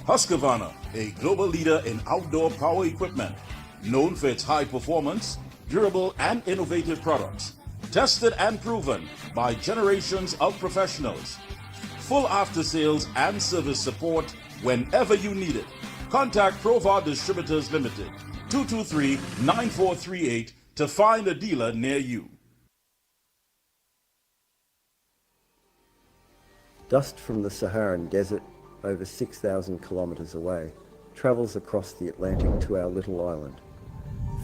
Husqvarna, a global leader in outdoor power equipment, known for its high performance, durable and innovative products, tested and proven by generations of professionals. Full after-sales and service support whenever you need it. Contact Provar Distributors Limited, 223-9438 to find a dealer near you. Dust from the Saharan desert, over 6,000 kilometres away, travels across the Atlantic to our little island,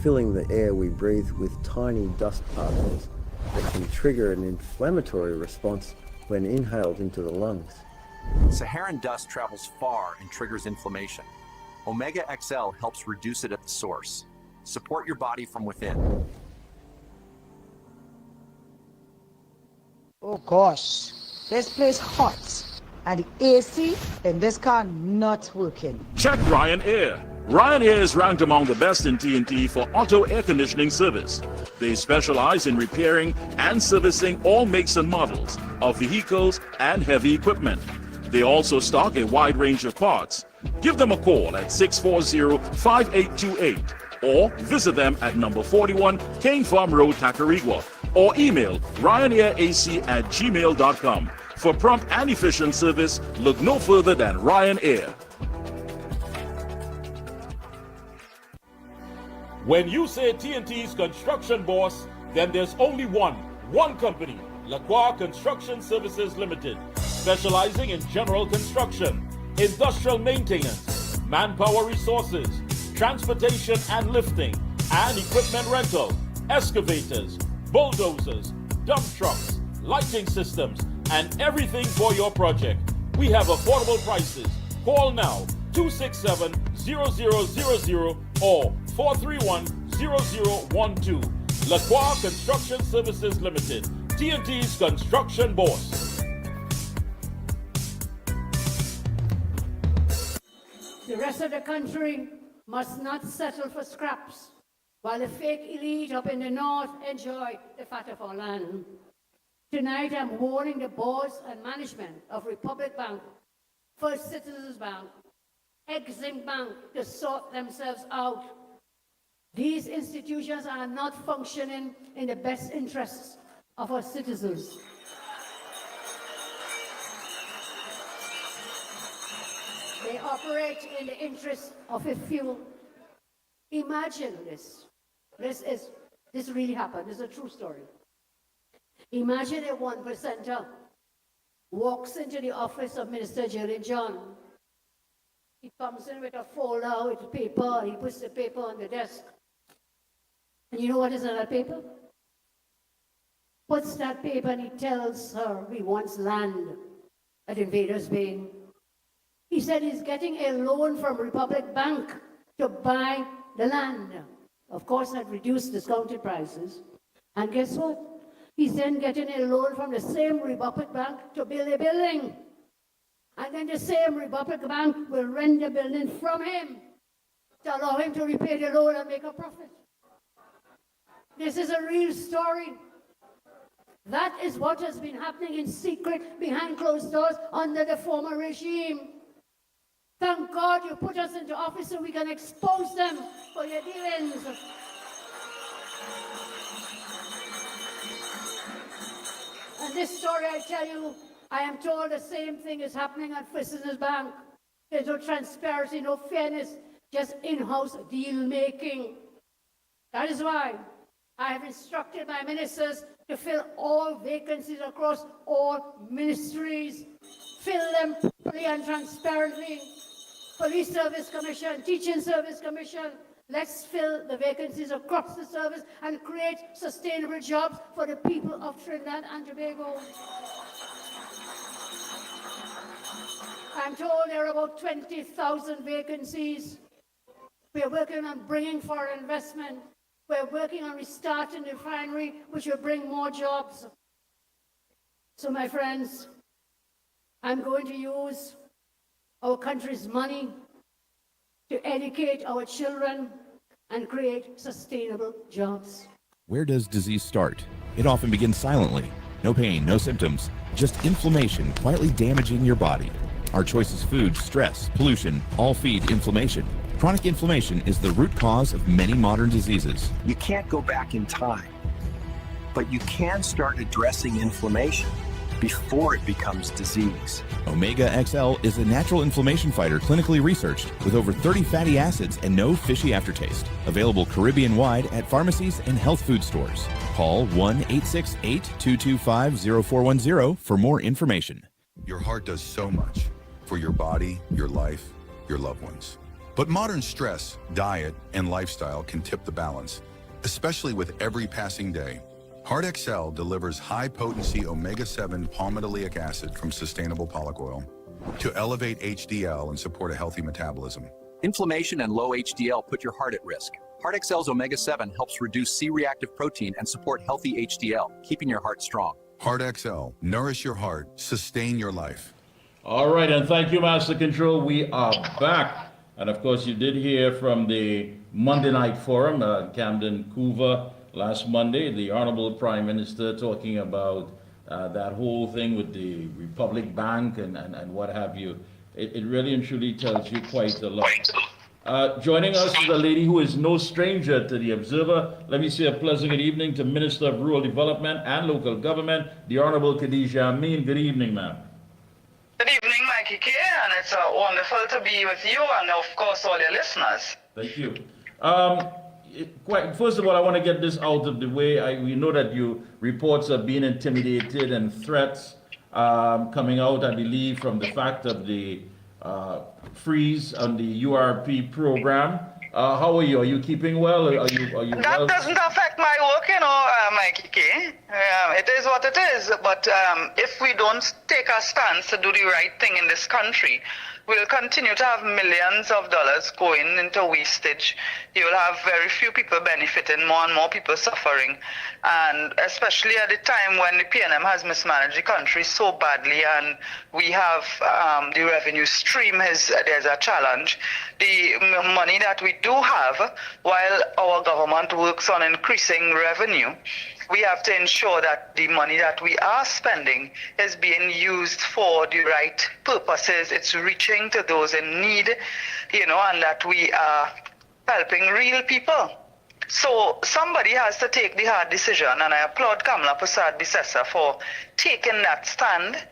filling the air we breathe with tiny dust particles that can trigger an inflammatory response when inhaled into the lungs. Saharan dust travels far and triggers inflammation. Omega XL helps reduce it at the source. Support your body from within. Oh gosh, this place hot. And the AC in this car not working. Check Ryan Air. Ryan Air is ranked among the best in TNT for auto air conditioning service. They specialize in repairing and servicing all makes and models of vehicles and heavy equipment. They also stock a wide range of parts. Give them a call at 640-5828 or visit them at number 41 Kane Farm Road, Tacarigua, or email ryanairac@gmail.com. For prompt and efficient service, look no further than Ryan Air. When you say TNT's construction boss, then there's only one company, Lacroix Construction Services Limited, specializing in general construction, industrial maintenance, manpower resources, transportation and lifting, and equipment rental, excavators, bulldozers, dump trucks, lighting systems, and everything for your project. We have affordable prices. Call now 267-0000 or 431-0012. Lacroix Construction Services Limited, TNT's construction boss. The rest of the country must not settle for scraps, while the fake elite up in the north enjoy the fat of our land. Tonight, I'm warning the boards and management of Republic Bank, First Citizens Bank, Exim Bank to sort themselves out. These institutions are not functioning in the best interests of our citizens. They operate in the interest of a few. Imagine this. This really happened. This is a true story. Imagine a 1%er walks into the office of Minister Jerry John. He comes in with a folder with paper. He puts the paper on the desk. And you know what is on that paper? Puts that paper and he tells her he wants land at Invaders Bay. He said he's getting a loan from Republic Bank to buy the land. Of course, at reduced discounted prices. And guess what? He's then getting a loan from the same Republic Bank to build a building. And then the same Republic Bank will rent the building from him to allow him to repay the loan and make a profit. This is a real story. That is what has been happening in secret behind closed doors under the former regime. Thank God you put us into office so we can expose them for their dealings. And this story, I tell you, I am told the same thing is happening at First Citizens Bank. There's no transparency, no fairness, just in-house deal-making. That is why I have instructed my ministers to fill all vacancies across all ministries. Fill them properly and transparently. Police Service Commission, Teaching Service Commission. Let's fill the vacancies across the service and create sustainable jobs for the people of Trinidad and Tobago. I'm told there are about 20,000 vacancies. We're working on bringing foreign investment. We're working on restarting the refinery, which will bring more jobs. So, my friends, I'm going to use our country's money to educate our children and create sustainable jobs. Where does disease start? It often begins silently. No pain, no symptoms, just inflammation quietly damaging your body. Our choices: food, stress, pollution, all feed inflammation. Chronic inflammation is the root cause of many modern diseases. You can't go back in time, but you can start addressing inflammation before it becomes disease. Omega XL is a natural inflammation fighter clinically researched with over 30 fatty acids and no fishy aftertaste. Available Caribbean-wide at pharmacies and health food stores. Call 1-868-225-0410 for more information. Your heart does so much for your body, your life, your loved ones. But modern stress, diet, and lifestyle can tip the balance, especially with every passing day. Heart XL delivers high-potency omega-7 palmitoleic acid from sustainable pollock oil to elevate HDL and support a healthy metabolism. Inflammation and low HDL put your heart at risk. Heart XL's omega-7 helps reduce C-reactive protein and support healthy HDL, keeping your heart strong. Heart XL, nourish your heart, sustain your life. All right, and thank you, Master Control. We are back. And of course, you did hear from the Monday Night Forum, Camden Coover, last Monday, the Honorable Prime Minister talking about that whole thing with the Republic Bank and what have you. It really and truly tells you quite a lot. Joining us is a lady who is no stranger to the Observer. Let me say a pleasant good evening to Minister of Rural Development and Local Government, the Honorable Khadija Amin. Good evening, ma'am. Good evening, Mickie, and it's wonderful to be with you and, of course, all your listeners. Thank you. First of all, I want to get this out of the way. We know that reports of being intimidated and threats coming out, I believe, from the fact of the freeze on the URP program. How are you? Are you keeping well? Are you that well? Doesn't affect my work, Mickie. It is what it is. But if we don't take a stance to do the right thing in this country, we'll continue to have millions of dollars going into wastage. You'll have very few people benefiting, more and more people suffering. And especially at the time when the PNM has mismanaged the country so badly and we have the revenue stream, there's a challenge. The money that we do have, while our government works on increasing revenue, we have to ensure that the money that we are spending is being used for the right purposes. It's reaching to those in need, and that we are helping real people. So somebody has to take the hard decision, and I applaud Kamala Persad-Bissessar for taking that stand,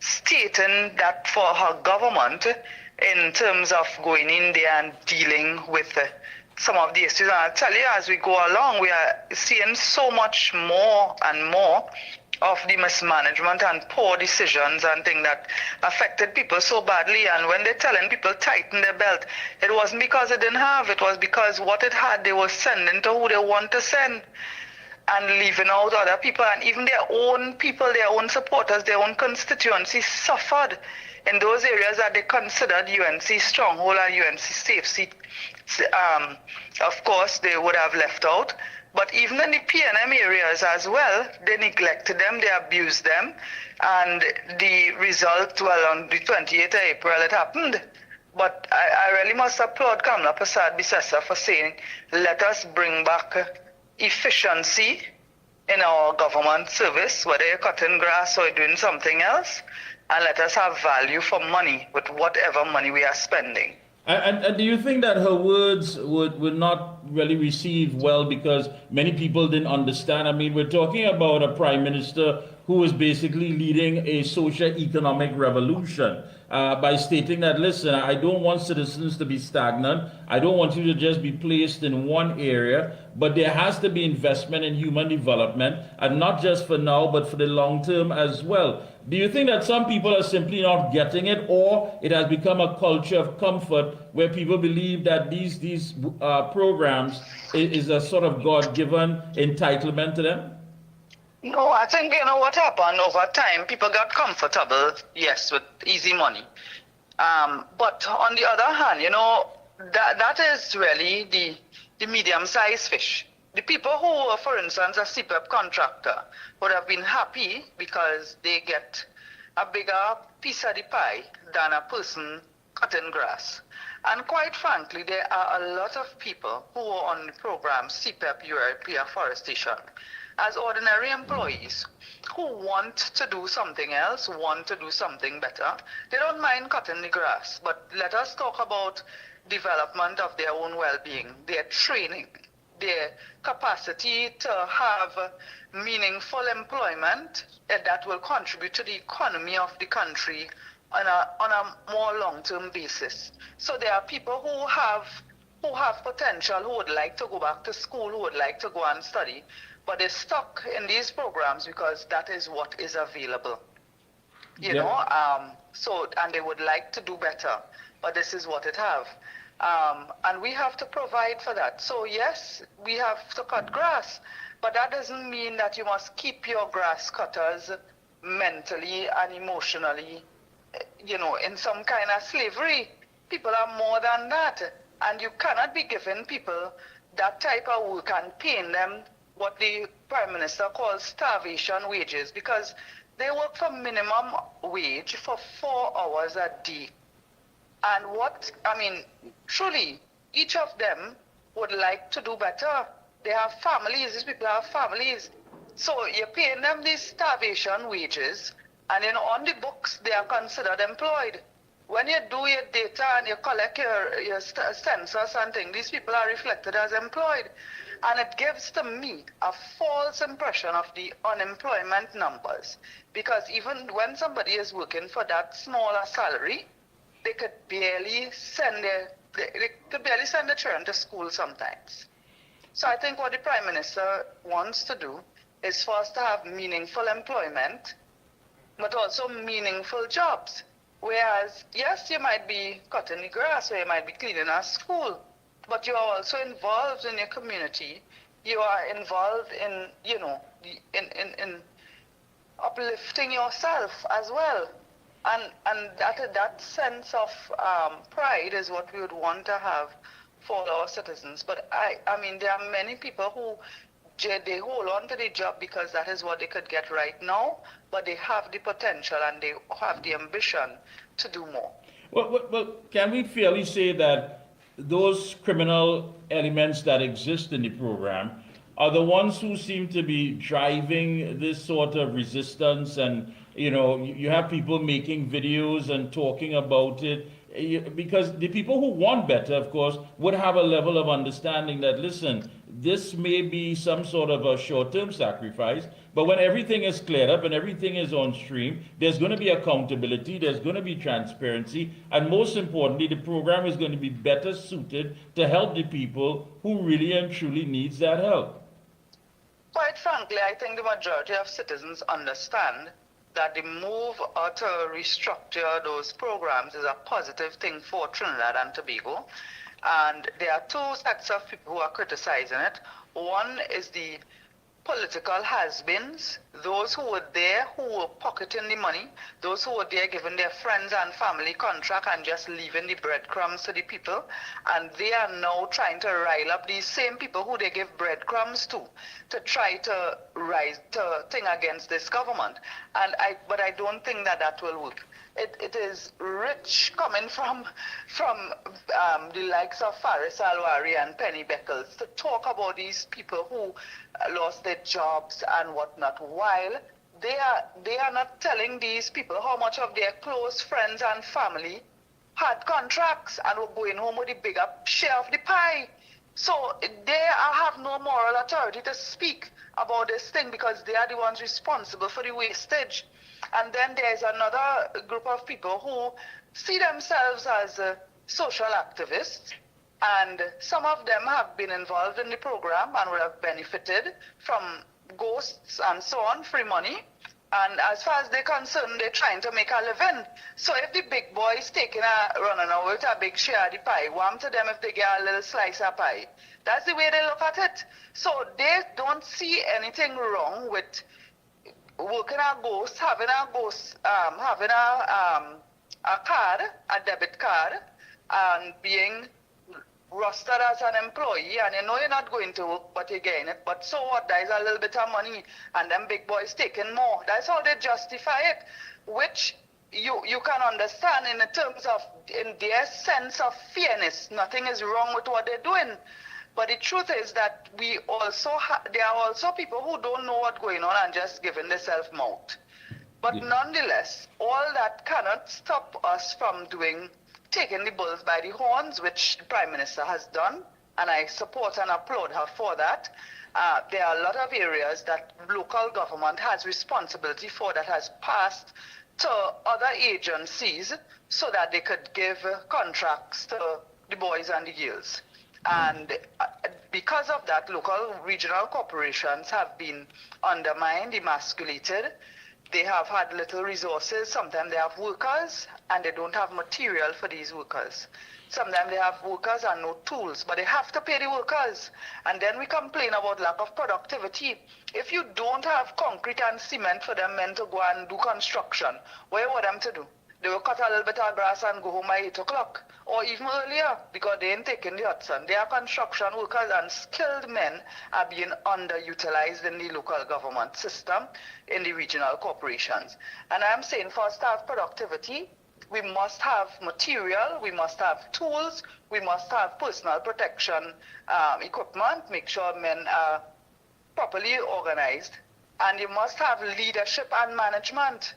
stating that for her government in terms of going in there and dealing with some of the issues. And I'll tell you, as we go along, we are seeing so much more and more of the mismanagement and poor decisions and things that affected people so badly. And when they're telling people tighten their belt, it wasn't because they didn't have, it was because what it had, they were sending to who they want to send and leaving out other people. And even their own people, their own supporters, their own constituency suffered in those areas that they considered UNC stronghold and UNC safe seat. Of course, they would have left out. But even in the PNM areas as well, they neglected them, they abused them. And the result, well, on the 28th of April, it happened. But I really must applaud Kamala Persad-Bissessar for saying, let us bring back efficiency in our government service, whether you're cutting grass or you're doing something else, and let us have value for money with whatever money we are spending. And do you think that her words would not really receive well because many people didn't understand? I mean, we're talking about a prime minister who is basically leading a socio-economic revolution by stating that, listen, I don't want citizens to be stagnant. I don't want you to just be placed in one area, but there has to be investment in human development, and not just for now, but for the long term as well. Do you think that some people are simply not getting it, or it has become a culture of comfort where people believe that these programs is a sort of God-given entitlement to them? No, I think, what happened over time, people got comfortable, yes, with easy money. But on the other hand, that is really the medium-sized fish. The people who were, for instance, a CPEP contractor would have been happy because they get a bigger piece of the pie than a person cutting grass. And quite frankly, there are a lot of people who are on the program CPEP, URP, afforestation, as ordinary employees who want to do something else, want to do something better. They don't mind cutting the grass, but let us talk about development of their own well-being, their training, their capacity to have meaningful employment that will contribute to the economy of the country on a more long-term basis. So there are people who have potential, who would like to go back to school, who would like to go and study, but they're stuck in these programs because that is what is available. You know, so, and they would like to do better, but this is what it have. And we have to provide for that. So yes, we have to cut grass, but that doesn't mean that you must keep your grass cutters mentally and emotionally, you know, in some kind of slavery. People are more than that. And you cannot be giving people that type of work and paying them what the Prime Minister calls starvation wages, because they work for minimum wage for 4 hours a day. And truly, each of them would like to do better. They have families, these people have families. So you're paying them these starvation wages, and then on the books, they are considered employed. When you do your data and you collect your census and things, these people are reflected as employed. And it gives to me a false impression of the unemployment numbers. Because even when somebody is working for that smaller salary, they could barely send their children to school sometimes. So I think what the Prime Minister wants to do is for us to have meaningful employment, but also meaningful jobs. Whereas, yes, you might be cutting the grass or you might be cleaning a school, but you are also involved in your community. You are involved in, you know, in uplifting yourself as well. And that sense of pride is what we would want to have for our citizens. But I mean, there are many people who they hold on to the job because that is what they could get right now, but they have the potential and they have the ambition to do more. Well, can we fairly say that those criminal elements that exist in the program are the ones who seem to be driving this sort of resistance? And, you know, you have people making videos and talking about it, because the people who want better, of course, would have a level of understanding that, listen, this may be some sort of a short-term sacrifice, but when everything is cleared up and everything is on stream, there's going to be accountability, there's going to be transparency, and most importantly, the program is going to be better suited to help the people who really and truly needs that help. Quite frankly, I think the majority of citizens understand that the move to restructure those programs is a positive thing for Trinidad and Tobago. And there are two sets of people who are criticizing it. One is the political has-beens, those who were there, who were pocketing the money, those who were there giving their friends and family contract and just leaving the breadcrumbs to the people. And they are now trying to rile up these same people who they give breadcrumbs to try to rise to thing against this government. But I don't think that will work. It is rich coming from the likes of Faris Alwari and Penny Beckles to talk about these people who lost their jobs and whatnot, while they are not telling these people how much of their close friends and family had contracts and were going home with a bigger share of the pie. So they have no moral authority to speak about this thing because they are the ones responsible for the wastage. And then there's another group of people who see themselves as social activists, and some of them have been involved in the program and would have benefited from ghosts and so on, free money. And as far as they're concerned, they're trying to make a living. So if the big boy is running out with a big share of the pie, warm to them if they get a little slice of pie. That's the way they look at it. So they don't see anything wrong with working a ghost, having a card, a debit card, and being rostered as an employee, and you know you're not going to work, but you're getting it. But so what? There's a little bit of money, and them big boys taking more. That's how they justify it, which you can understand in terms of in their sense of fairness. Nothing is wrong with what they're doing. But the truth is that we also there are also people who don't know what's going on and just giving themselves mouth. But nonetheless, all that cannot stop us from taking the bulls by the horns, which the Prime Minister has done, and I support and applaud her for that. There are a lot of areas that local government has responsibility for that has passed to other agencies so that they could give contracts to the boys and the girls. And because of that, local regional corporations have been undermined, emasculated. They have had little resources. Sometimes they have workers and they don't have material for these workers. Sometimes they have workers and no tools, but they have to pay the workers. And then we complain about lack of productivity. If you don't have concrete and cement for them men to go and do construction, what you want them to do? They will cut a little bit of grass and go home by 8 o'clock, or even earlier, because they ain't taking the hot sun. They are construction workers, and skilled men are being underutilized in the local government system, in the regional corporations. And I'm saying for staff productivity, we must have material, we must have tools, we must have personal protection equipment, make sure men are properly organized, and you must have leadership and management.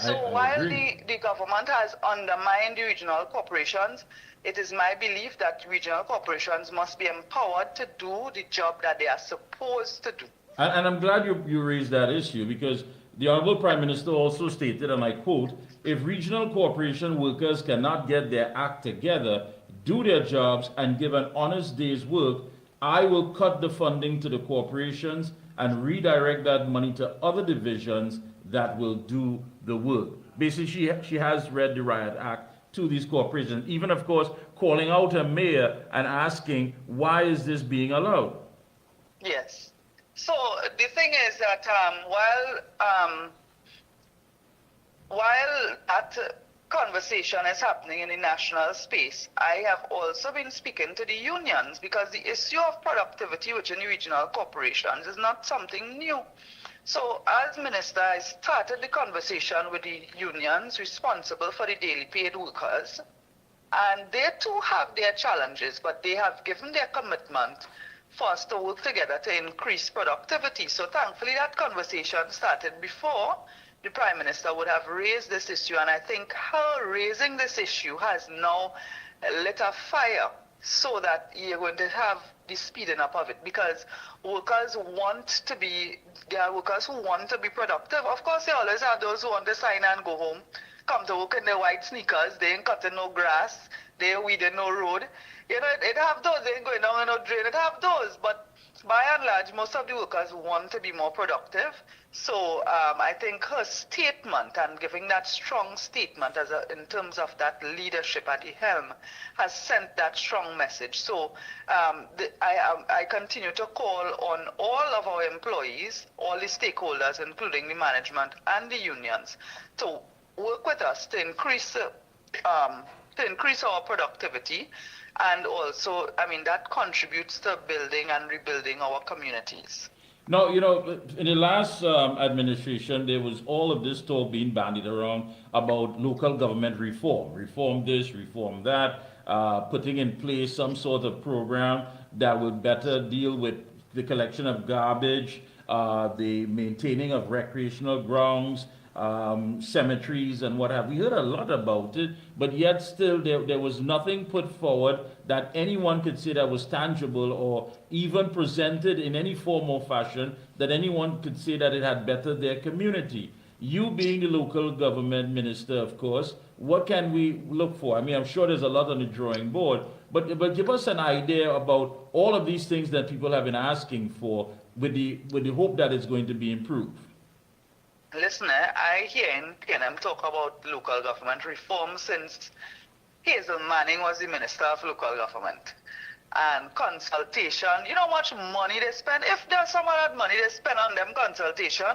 So while the government has undermined the regional corporations, it is my belief that regional corporations must be empowered to do the job that they are supposed to do. And I'm glad you raised that issue, because the Honorable Prime Minister also stated, and I quote, if regional corporation workers cannot get their act together, do their jobs, and give an honest day's work, I will cut the funding to the corporations and redirect that money to other divisions that will do the work. Basically, she has read the Riot Act to these corporations, even, of course, calling out a mayor and asking, why is this being allowed? Yes. So the thing is that while that conversation is happening in the national space, I have also been speaking to the unions, because the issue of productivity within the regional corporations is not something new. So as minister, I started the conversation with the unions responsible for the daily paid workers, and they too have their challenges, but they have given their commitment for us to work together to increase productivity. So thankfully that conversation started before the Prime Minister would have raised this issue, and I think her raising this issue has now lit a fire so that you're going to have the speeding up of it, because workers want to be, there are workers who want to be productive. Of course, they always have those who want to sign and go home, come to work in their white sneakers, they ain't cutting no grass, they ain't weeding no road. You know, it have those, they ain't going down in no drain, it have those, but by and large, most of the workers want to be more productive. So I think her statement, and giving that strong statement in terms of that leadership at the helm, has sent that strong message. So I continue to call on all of our employees, all the stakeholders, including the management and the unions, to work with us to increase our productivity. And also, I mean, that contributes to building and rebuilding our communities. Now, you know, in the last administration, there was all of this talk being bandied around about local government reform. Reform this, reform that, putting in place some sort of program that would better deal with the collection of garbage, the maintaining of recreational grounds, cemeteries and what have we. Heard a lot about it, but yet still there was nothing put forward that anyone could say that was tangible, or even presented in any form or fashion that anyone could say that it had bettered their community. You being the local government minister, of course, what can we look for? I mean, I'm sure there's a lot on the drawing board, but give us an idea about all of these things that people have been asking for, with the hope that it's going to be improved. Listen, I hear him talk about local government reform since Hazel Manning was the Minister of Local Government. And consultation, you know how much money they spend? If there's some of that money they spend on them consultation,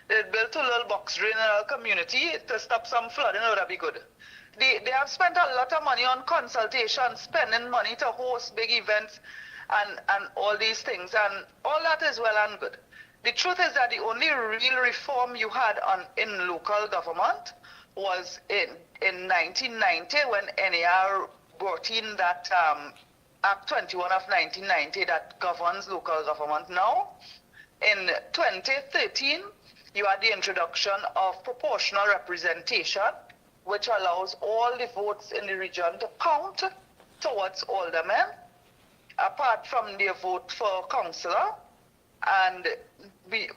they'd build a little box drain in our community to stop some flooding, it would be good. They have spent a lot of money on consultation, spending money to host big events and all these things, and all that is well and good. The truth is that the only real reform you had in local government was in 1990 when NAR brought in that Act 21 of 1990 that governs local government now. In 2013, you had the introduction of proportional representation, which allows all the votes in the region to count towards aldermen, apart from their vote for councillor. And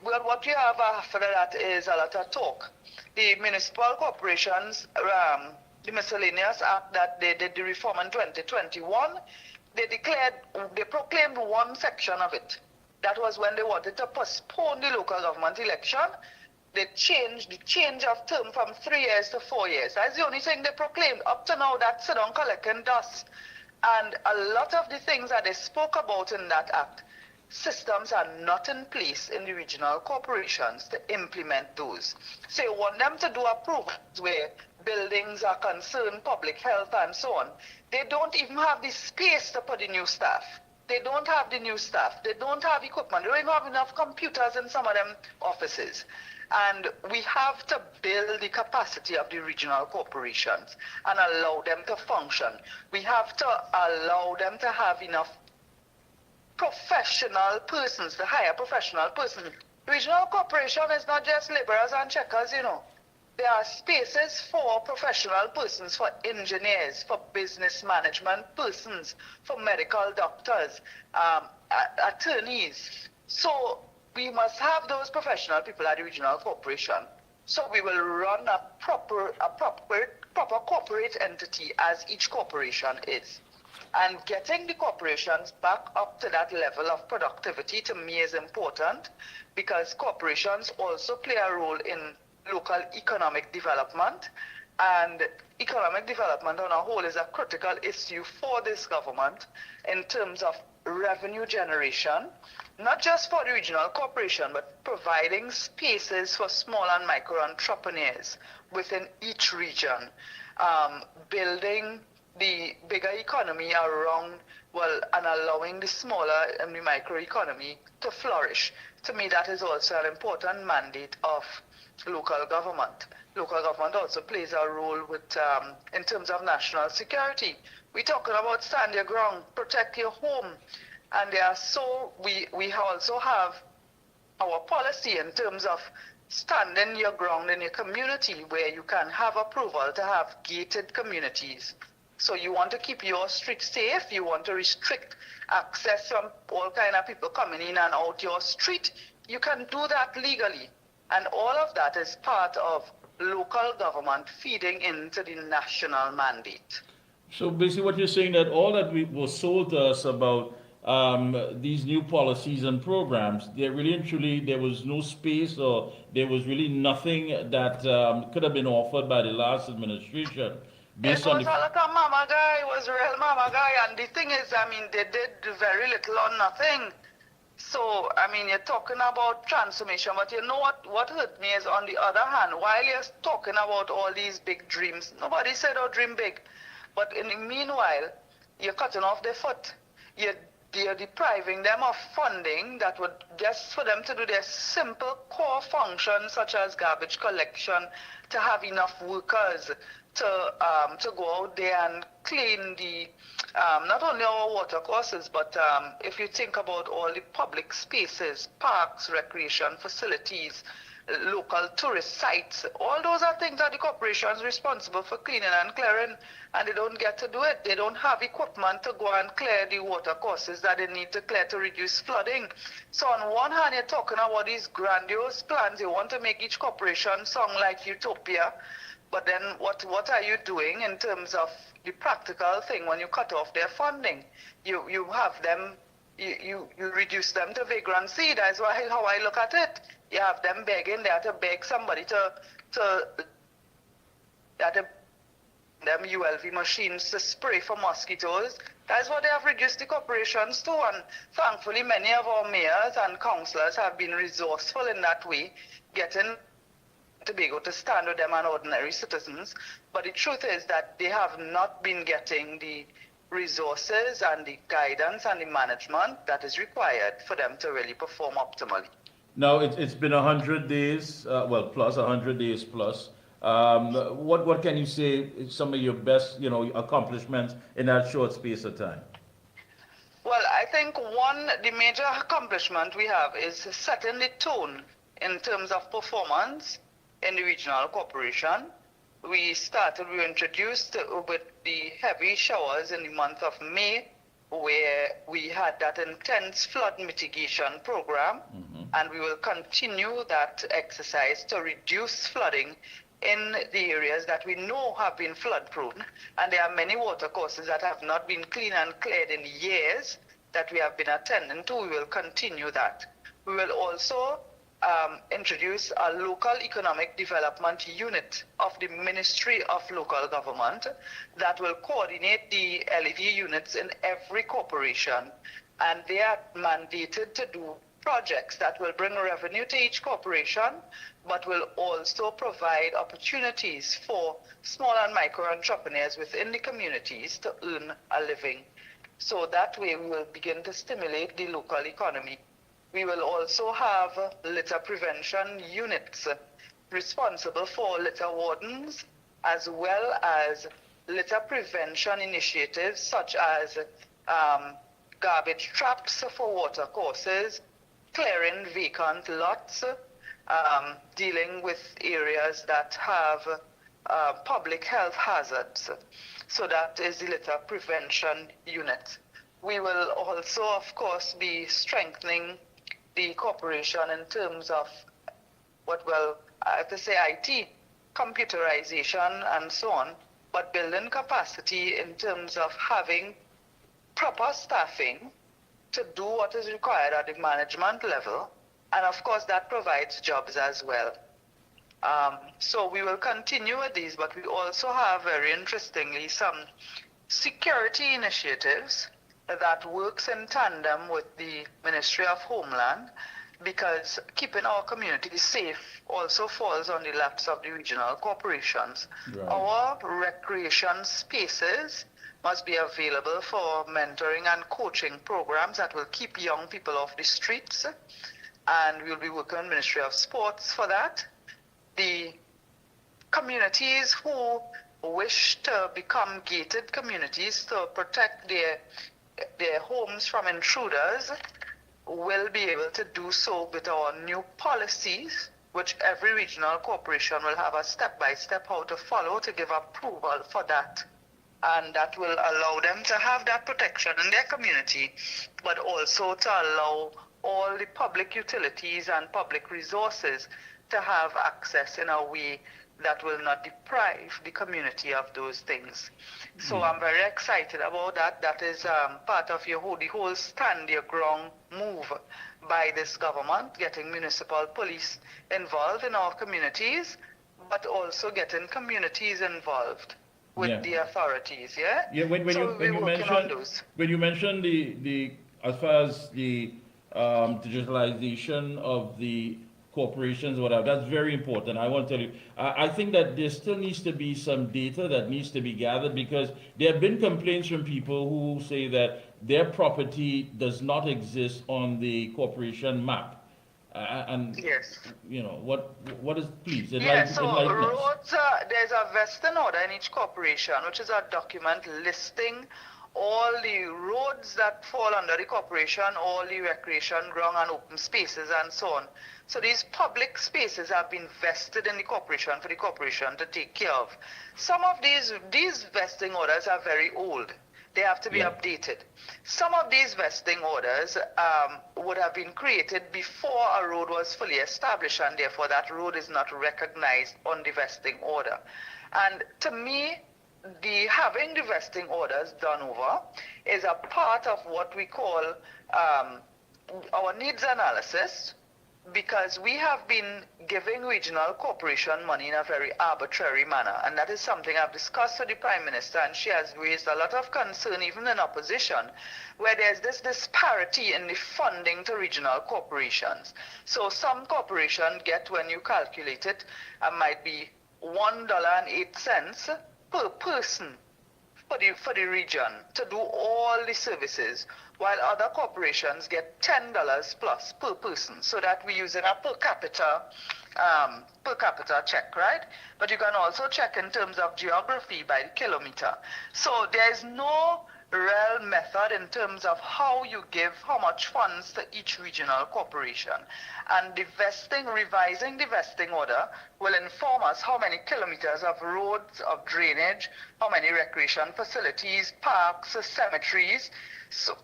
what you have after that is a lot of talk. The municipal corporations, the miscellaneous act that they did the reform in 2021, they proclaimed one section of it. That was when they wanted to postpone the local government election. They changed the change of term from 3 years to 4 years. That's the only thing they proclaimed. Up to now, that's sit down collecting dust. And a lot of the things that they spoke about in that act, systems are not in place in the regional corporations to implement those. So you want them to do approvals where buildings are concerned, public health and so on. They don't even have the space to put the new staff. They don't have the new staff. They don't have equipment. They don't even have enough computers in some of them offices. And we have to build the capacity of the regional corporations and allow them to function. We have to allow them to have enough professional persons, to hire professional persons. Regional corporation is not just laborers and checkers, you know. There are spaces for professional persons, for engineers, for business management persons, for medical doctors, attorneys. So we must have those professional people at the regional corporation. So we will run a proper corporate entity as each corporation is. And getting the corporations back up to that level of productivity to me is important, because corporations also play a role in local economic development, and economic development on a whole is a critical issue for this government in terms of revenue generation, not just for the regional corporation, but providing spaces for small and micro entrepreneurs within each region, building the bigger economy around, and allowing the smaller and the micro economy to flourish. To me, that is also an important mandate of local government. Local government also plays a role with, in terms of national security. We're talking about stand your ground, protect your home. And we also have our policy in terms of standing your ground in your community, where you can have approval to have gated communities. So you want to keep your street safe, you want to restrict access from all kind of people coming in and out your street, you can do that legally. And all of that is part of local government feeding into the national mandate. So basically what you're saying, that all that was sold to us about these new policies and programs, there really and truly, there was no space, or there was really nothing that could have been offered by the last administration. It was a lot of mama guy, it was real mama guy, and the thing is, I mean, they did very little or nothing. So, I mean, you're talking about transformation, but you know what hurt me is, on the other hand, while you're talking about all these big dreams, nobody said, oh, dream big. But in the meanwhile, you're cutting off their foot. You're depriving them of funding that would, just for them to do their simple core functions, such as garbage collection, to have enough workers to go out there and clean the, not only our water courses, but if you think about all the public spaces, parks, recreation facilities, local tourist sites, all those are things that the corporation is responsible for cleaning and clearing, and they don't get to do it. They don't have equipment to go and clear the water courses that they need to clear to reduce flooding. So on one hand, you're talking about these grandiose plans. You want to make each corporation sound like utopia, but then what are you doing in terms of the practical thing when you cut off their funding? You have them, you reduce them to vagrancy. That's how I look at it. You have them begging, they have to beg somebody to them ULV machines to spray for mosquitoes. That's what they have reduced the corporations to, and thankfully many of our mayors and councillors have been resourceful in that way, getting to be able to stand with them and ordinary citizens. But the truth is that they have not been getting the resources and the guidance and the management that is required for them to really perform optimally. Now, it's been 100 days, plus 100 days plus. What can you say is some of your best, accomplishments in that short space of time? I think the major accomplishment we have is setting the tone in terms of performance in the regional corporation. We introduced with the heavy showers in the month of May, where we had that intense flood mitigation program, and we will continue that exercise to reduce flooding in the areas that we know have been flood prone. And there are many water courses that have not been cleaned and cleared in years that we have been attending to. We will continue that. We will also introduce a local economic development unit of the Ministry of Local Government that will coordinate the LEV units in every corporation, and they are mandated to do projects that will bring revenue to each corporation, but will also provide opportunities for small and micro entrepreneurs within the communities to earn a living. So that way we will begin to stimulate the local economy. We will also have litter prevention units responsible for litter wardens, as well as litter prevention initiatives such as garbage traps for water courses, clearing vacant lots, dealing with areas that have public health hazards. So that is the litter prevention unit. We will also, of course, be strengthening the corporation in terms of I have to say IT, computerization and so on, but building capacity in terms of having proper staffing to do what is required at the management level, and of course that provides jobs as well. So we will continue with these, but we also have, very interestingly, some security initiatives that works in tandem with the Ministry of Homeland, because keeping our communities safe also falls on the laps of the regional corporations. Right. Our recreation spaces must be available for mentoring and coaching programs that will keep young people off the streets, and we'll be working with the Ministry of Sports for that. The communities who wish to become gated communities to protect their homes from intruders will be able to do so with our new policies, which every regional corporation will have a step-by-step how to follow to give approval for that. And that will allow them to have that protection in their community, but also to allow all the public utilities and public resources to have access in a way that will not deprive the community of those things. So I'm very excited about that. That is part of the whole stand your ground move by this government, getting municipal police involved in our communities, but also getting communities involved with the authorities. When you mention the as far as the digitalization of the corporations, whatever, that's very important. I want to tell you, I think that there still needs to be some data that needs to be gathered, because there have been complaints from people who say that their property does not exist on the corporation map. And yes, you know what is, please so roads, there's a vesting order in each corporation, which is a document listing all the roads that fall under the corporation, all the recreation ground and open spaces and so on. So these public spaces have been vested in the corporation for the corporation to take care of. Some of these vesting orders are very old. They have to be updated. Some of these vesting orders would have been created before a road was fully established, and therefore that road is not recognized on the vesting order. And to me, having the vesting orders done over is a part of what we call our needs analysis, because we have been giving regional corporation money in a very arbitrary manner, and that is something I've discussed with the Prime Minister, and she has raised a lot of concern even in opposition, where there's this disparity in the funding to regional corporations. So some corporations get, when you calculate it, might be $1.08 per person for the region to do all the services, while other corporations get $10 plus per person, so that we use it a per capita check, right? But you can also check in terms of geography by kilometer. So there's no real method in terms of how you give how much funds to each regional corporation. And revising the vesting order will inform us how many kilometers of roads, of drainage, how many recreation facilities, parks, cemeteries, so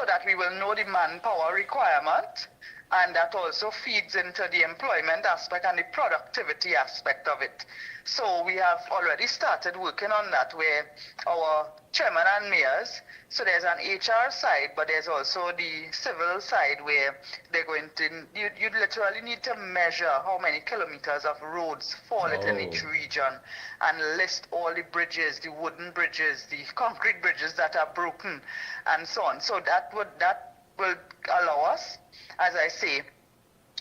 that we will know the manpower requirement, and that also feeds into the employment aspect and the productivity aspect of it. So we have already started working on that, where our chairman and mayors, so there's an HR side, but there's also the civil side, where they're going to, you literally need to measure how many kilometers of roads fall in each region, and list all the bridges, the wooden bridges, the concrete bridges that are broken, and so on. So that will allow us, as I say,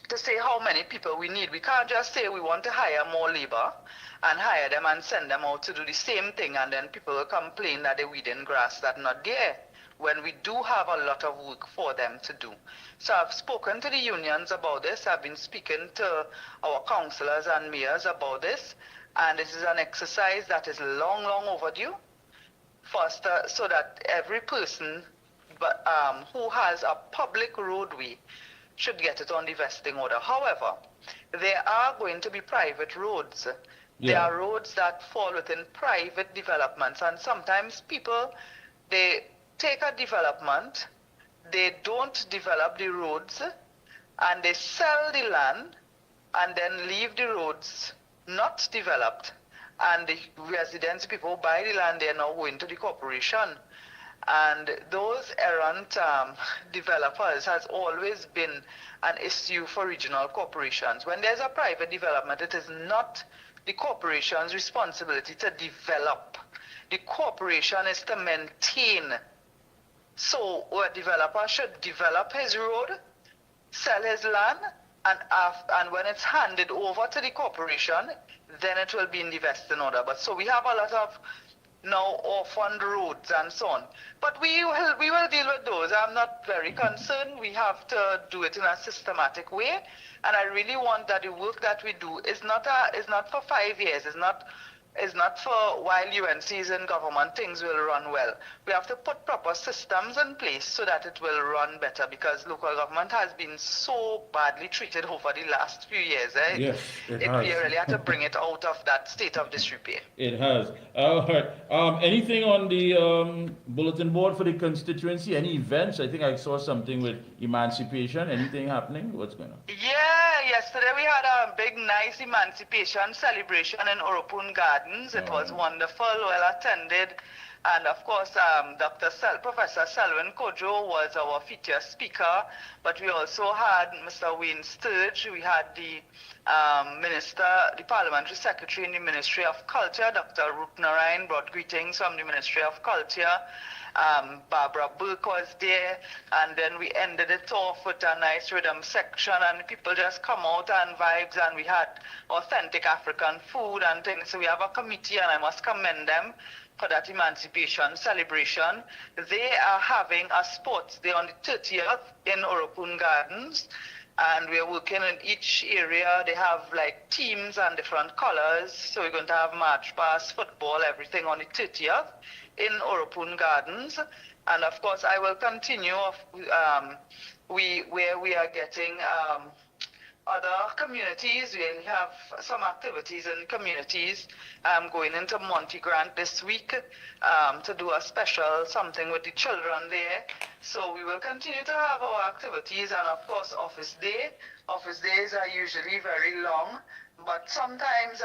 to say how many people we need. We can't just say we want to hire more labor and hire them and send them out to do the same thing, and then people will complain that they're weeding grass that's not there, when we do have a lot of work for them to do. So I've spoken to the unions about this. I've been speaking to our councillors and mayors about this, and this is an exercise that is long, long overdue, first, so that every person who has a public roadway should get it on the vesting order. However, there are going to be private roads. There are roads that fall within private developments, and sometimes people, they take a development, they don't develop the roads, and they sell the land and then leave the roads not developed, and the residents, people who buy the land, they are now going to the corporation. And those errant developers has always been an issue for regional corporations. When there's a private development, it is not the corporation's responsibility to develop. The corporation is to maintain. So a developer should develop his road, sell his land, and when it's handed over to the corporation, then it will be in the vesting order. But so we have a lot of now orphaned roads and so on. But we will deal with those. I'm not very concerned. We have to do it in a systematic way. And I really want that the work that we do is not for 5 years. It's not for while UNC is in government, things will run well. We have to put proper systems in place so that it will run better, because local government has been so badly treated over the last few years. Yes, it has. We really have to bring it out of that state of disrepair. It has. All right. Anything on the bulletin board for the constituency? Any events? I think I saw something with emancipation. Anything happening? What's going on? Yeah, yesterday we had a big, nice emancipation celebration in Oropun Gardens. It was wonderful, well attended. And of course, Professor Selwyn Kojo was our featured speaker, but we also had Mr. Wayne Sturge. We had the the Parliamentary Secretary in the Ministry of Culture, Dr. Ruth Narayan, brought greetings from the Ministry of Culture. Barbara Burke was there, and then we ended it off with a nice rhythm section, and people just come out and vibes, and we had authentic African food and things. So we have a committee, and I must commend them for that emancipation celebration. They are having a sports day on the 30th in Oropun Gardens, and we're working in each area. They have like teams and different colors, so we're going to have march past, football, everything on the 30th in Oropun Gardens. And of course I will continue where we are getting other communities. We have some activities in communities. I'm going into Monty Grant this week to do a special something with the children there. So we will continue to have our activities, and of course office day. Office days are usually very long, but sometimes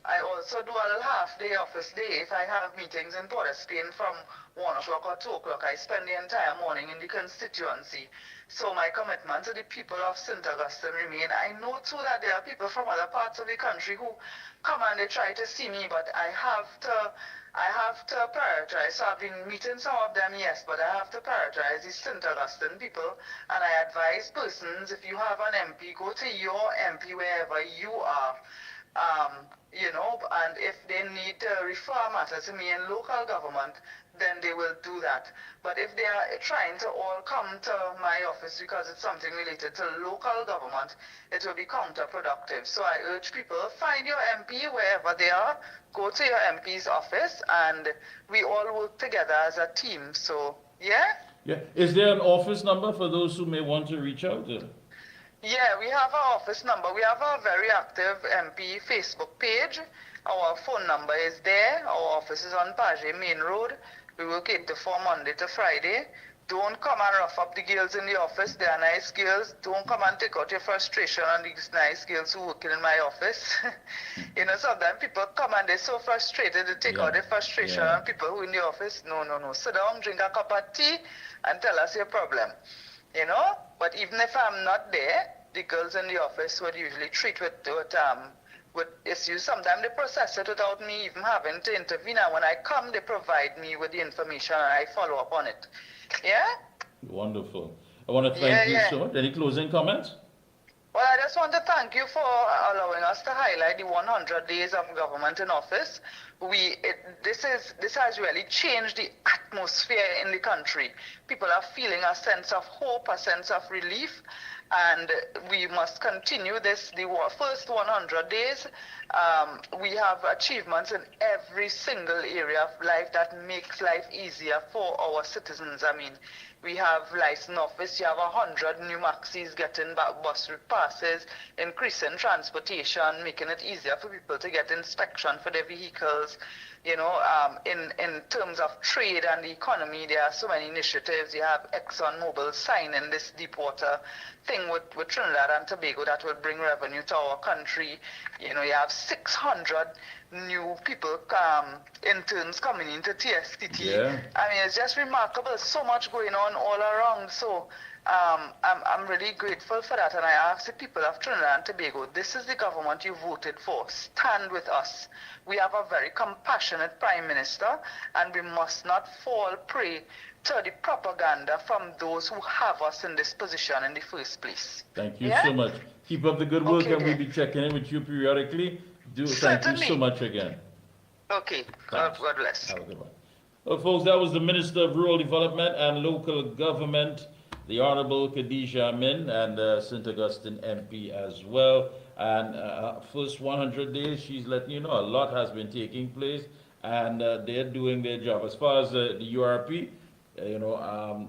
I also do a little half-day office day. If I have meetings in Port of Spain from 1 o'clock or 2 o'clock, I spend the entire morning in the constituency. So my commitment to the people of St. Augustine remain. I know too that there are people from other parts of the country who come and they try to see me, but I have to prioritize. So I've been meeting some of them, yes, but I have to prioritize the St. Augustine people. And I advise persons, if you have an MP, go to your MP wherever you are. And if they need to refer matters to me in local government, then they will do that. But if they are trying to all come to my office because it's something related to local government, it will be counterproductive. So I urge people, find your MP wherever they are, go to your MP's office, and we all work together as a team. So, yeah? Yeah. Is there an office number for those who may want to reach out to? Yeah, we have our office number. We have a very active MP Facebook page. Our phone number is there. Our office is on Page Main Road. We work 8 to 4 Monday to Friday. Don't come and rough up the girls in the office. They are nice girls. Don't come and take out your frustration on these nice girls who work in my office. Sometimes people come and they're so frustrated to take out their frustration on people who in the office. No. Sit down, drink a cup of tea, and tell us your problem. But even if I'm not there, the girls in the office would usually treat with issues. Sometimes they process it without me even having to intervene. And when I come, they provide me with the information and I follow up on it. Yeah? Wonderful. I want to thank you so much. Any closing comments? Well, I just want to thank you for allowing us to highlight the 100 days of government in office. This has really changed the atmosphere in the country. People are feeling a sense of hope, a sense of relief, and we must continue this. The first 100 days, we have achievements in every single area of life that makes life easier for our citizens. I mean, we have licensed office, you have 100 new maxis getting bus route passes, increasing transportation, making it easier for people to get inspection for their vehicles. In terms of trade and the economy, there are so many initiatives. You have ExxonMobil signing this deep water thing with Trinidad and Tobago that will bring revenue to our country. You have 600 new people, interns coming into TSTT. Yeah. I mean, it's just remarkable. So much going on all around. So I'm really grateful for that. And I ask the people of Trinidad and Tobago, this is the government you voted for. Stand with us. We have a very compassionate Prime Minister, and we must not fall prey to the propaganda from those who have us in this position in the first place. Thank you so much. Keep up the good work, and we'll be checking in with you periodically. Thank you so much again. Okay. God bless. Have a good one. Well, folks, that was the Minister of Rural Development and Local Government, the Honorable Khadija Amin, and St. Augustine MP as well. And first 100 days, she's letting you know a lot has been taking place, and they're doing their job. As far as the URP,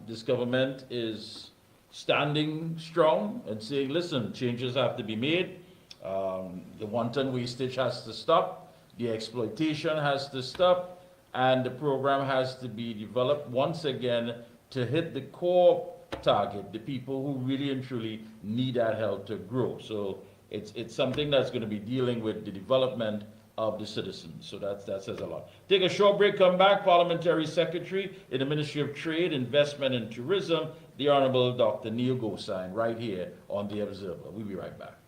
this government is standing strong and saying, listen, changes have to be made. The wanton wastage has to stop. The exploitation has to stop. And the program has to be developed once again to hit the core target, the people who really and truly need that help to grow. So it's something that's going to be dealing with the development of the citizens. So that says a lot. Take a short break, come back. Parliamentary Secretary in the Ministry of Trade, Investment and Tourism, the Honorable Dr. Neil Gosine, right here on The Observer. We'll be right back.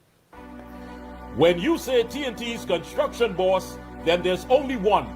When you say TNT's construction boss, then there's only one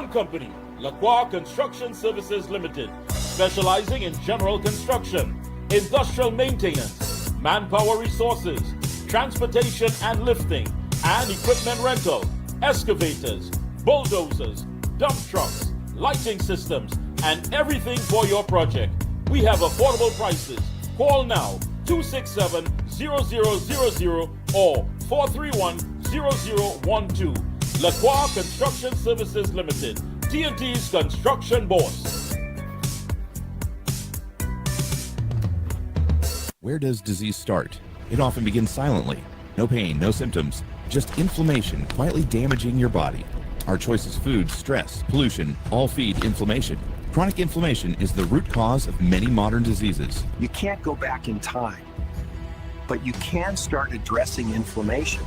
company, Lacroix Construction Services Limited, specializing in general construction, industrial maintenance, manpower resources, transportation and lifting, and equipment rental, excavators, bulldozers, dump trucks, lighting systems, and everything for your project. We have affordable prices. Call now 267-0000 or 431-0012. Lacroix Construction Services Limited, TNT's construction boss. Where does disease start? It often begins silently. No pain, no symptoms, just inflammation quietly damaging your body. Our choice is food, stress, pollution, all feed inflammation. Chronic inflammation is the root cause of many modern diseases. You can't go back in time, but you can start addressing inflammation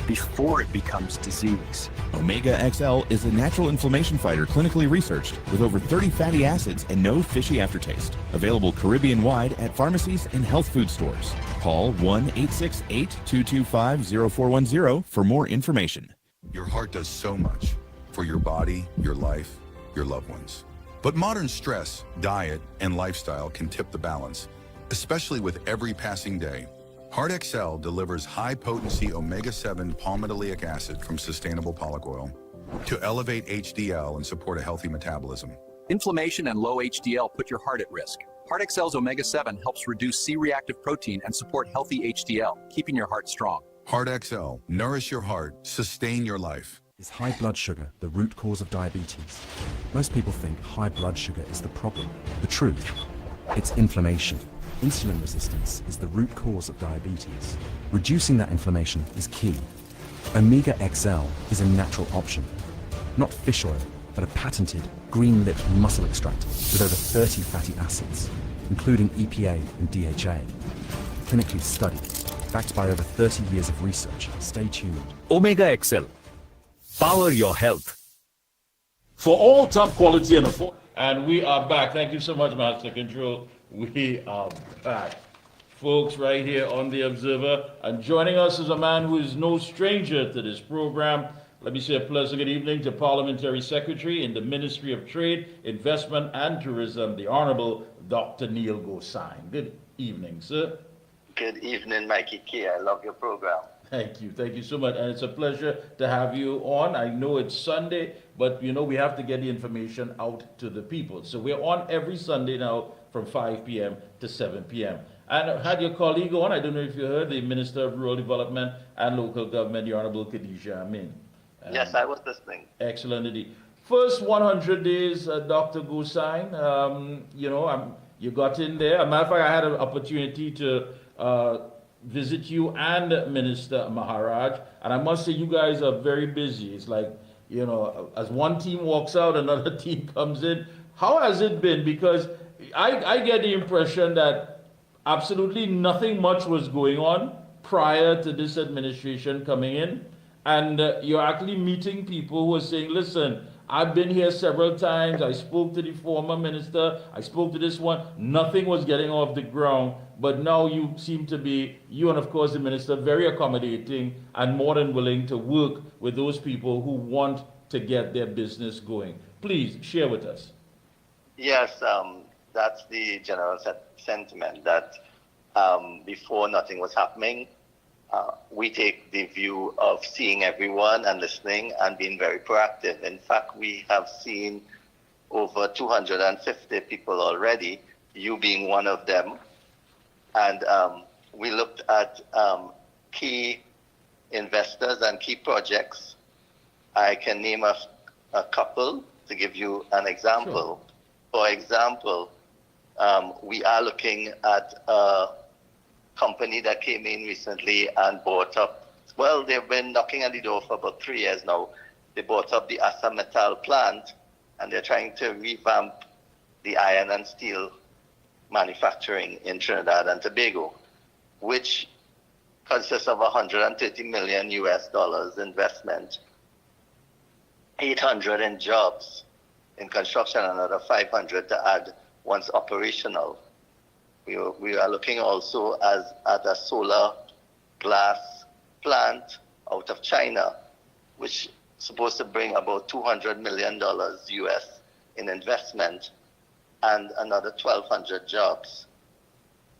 before it becomes disease. Omega XL is a natural inflammation fighter clinically researched with over 30 fatty acids and no fishy aftertaste. Available Caribbean-wide at pharmacies and health food stores. Call 1-868-225-0410 for more information. Your heart does so much for your body, your life, your loved ones. But modern stress, diet, and lifestyle can tip the balance, especially with every passing day. Heart XL delivers high-potency omega-7 palmitoleic acid from sustainable pollock oil to elevate HDL and support a healthy metabolism. Inflammation and low HDL put your heart at risk. Heart XL's omega-7 helps reduce C-reactive protein and support healthy HDL, keeping your heart strong. Heart XL, nourish your heart, sustain your life. Is high blood sugar the root cause of diabetes? Most people think high blood sugar is the problem. The truth, it's inflammation. Insulin resistance is the root cause of diabetes. Reducing that inflammation is key. Omega XL is a natural option. Not fish oil, but a patented green-lipped muscle extract with over 30 fatty acids, including EPA and DHA. Clinically studied, backed by over 30 years of research. Stay tuned. Omega XL. Power your health. For all top quality and affordable. And we are back. Thank you so much, Master Control. We are back. Folks, right here on The Observer. And joining us is a man who is no stranger to this program. Let me say a pleasant good evening to Parliamentary Secretary in the Ministry of Trade, Investment and Tourism, the Honorable Dr. Neil Gosine. Good evening, sir. Good evening, Mickie. I love your program. Thank you. Thank you so much. And it's a pleasure to have you on. I know it's Sunday, but you know, we have to get the information out to the people. So we're on every Sunday now from 5 p.m. to 7 p.m. And I had your colleague on, I don't know if you heard, the Minister of Rural Development and Local Government, the Honorable Khadija Amin. Yes, I was listening. Excellent indeed. First 100 days, Dr. Gosine, you got in there. As a matter of fact, I had an opportunity to visit you and Minister Maharaj, and I must say you guys are very busy. It's like, you know, as one team walks out, another team comes in. How has it been? Because I get the impression that absolutely nothing much was going on prior to this administration coming in, and you're actually meeting people who are saying, listen, I've been here several times, I spoke to the former minister, I spoke to this one, nothing was getting off the ground, but now you seem to be, you and of course the minister, very accommodating and more than willing to work with those people who want to get their business going. Please share with us. Yes, that's the general sentiment that before nothing was happening, we take the view of seeing everyone and listening and being very proactive. In fact, we have seen over 250 people already, you being one of them. And we looked at key investors and key projects. I can name a couple to give you an example. Sure. For example, we are looking at company that came in recently and bought up, well, they've been knocking on the door for about 3 years now. They bought up the Asa Metal plant and they're trying to revamp the iron and steel manufacturing in Trinidad and Tobago, which consists of $130 million investment, 800 in jobs in construction, another 500 to add once operational. We are looking also at a solar glass plant out of China, which is supposed to bring about $200 million in investment and another 1,200 jobs.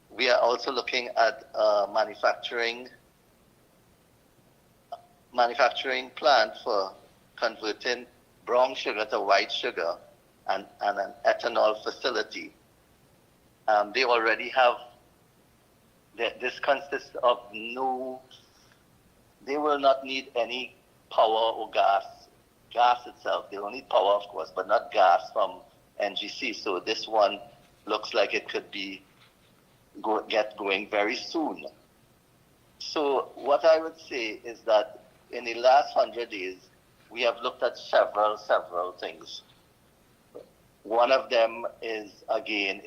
We are also looking at a manufacturing plant for converting brown sugar to white sugar and an ethanol facility. They already have, this consists of they will not need any power or gas itself. They will need power, of course, but not gas from NGC. So this one looks like it could be get going very soon. So what I would say is that in the last 100 days, we have looked at several things. One of them is, again,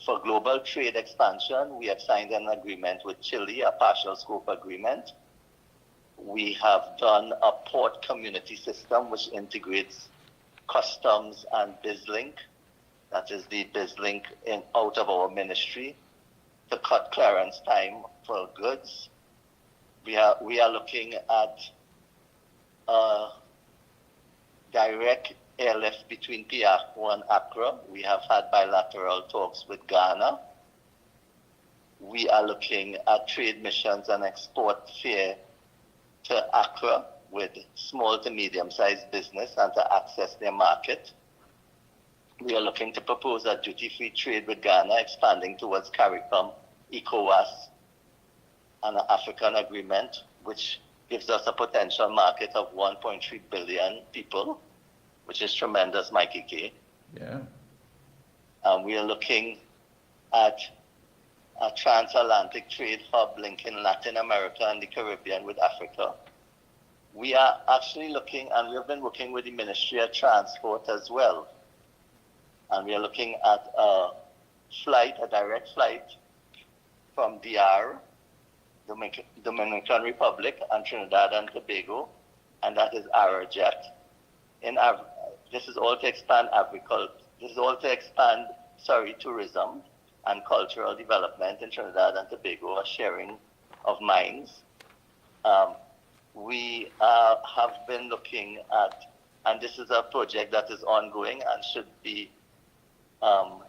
for global trade expansion. We have signed an agreement with Chile, a partial scope agreement. We have done a port community system which integrates customs and BizLink. That is the BizLink out of our ministry to cut clearance time for goods. We are looking at direct airlift between Piarco and Accra. We have had bilateral talks with Ghana. we are looking at trade missions and export fair to Accra with small to medium-sized business and to access their market. We are looking to propose a duty-free trade with Ghana, expanding towards CARICOM, ECOWAS, and an African agreement, which gives us a potential market of 1.3 billion people, which is tremendous, Mickie. Yeah. We are looking at a transatlantic trade hub linking Latin America and the Caribbean with Africa. We are actually looking, and we have been working with the Ministry of Transport as well. And we are looking at a direct flight from DR, Dominican Republic, and Trinidad and Tobago, and that is Aerojet. This is all to expand agriculture. This is all to expand, tourism and cultural development in Trinidad and Tobago, a sharing of minds. We have been looking at, and this is a project that is ongoing and should be,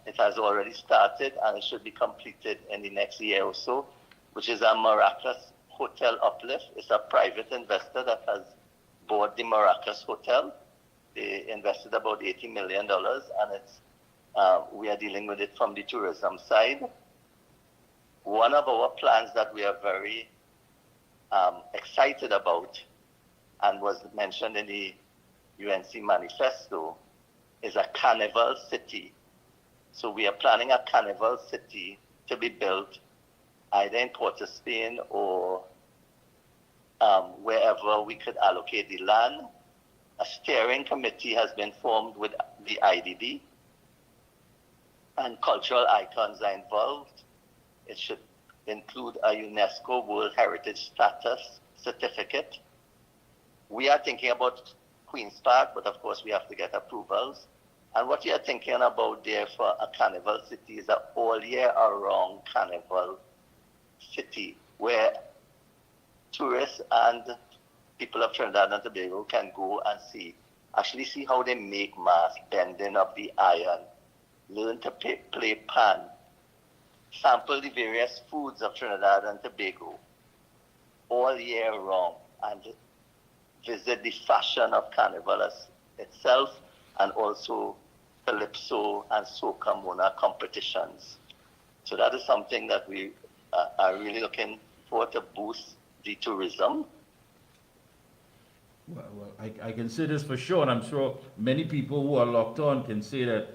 it has already started and it should be completed in the next year or so, which is a Maracas hotel uplift. It's a private investor that has bought the Maracas hotel. They invested about $80 million, and it's we are dealing with it from the tourism side. One of our plans that we are very excited about and was mentioned in the UNC manifesto is a carnival city. So we are planning a carnival city to be built either in Port of Spain or wherever we could allocate the land. A steering committee has been formed with the IDB, and cultural icons are involved. It should include a UNESCO World Heritage Status certificate. We are thinking about Queen's Park, but of course we have to get approvals. And what we are thinking about there for a carnival city is an all year round carnival city where tourists and people of Trinidad and Tobago can go and actually see how they make mask, bending of the iron, learn to play pan, sample the various foods of Trinidad and Tobago all year round, and visit the fashion of carnival itself, and also calypso and soca mona competitions. So that is something that we are really looking for to boost the tourism. Well, I can say this for sure, and I'm sure many people who are locked on can say that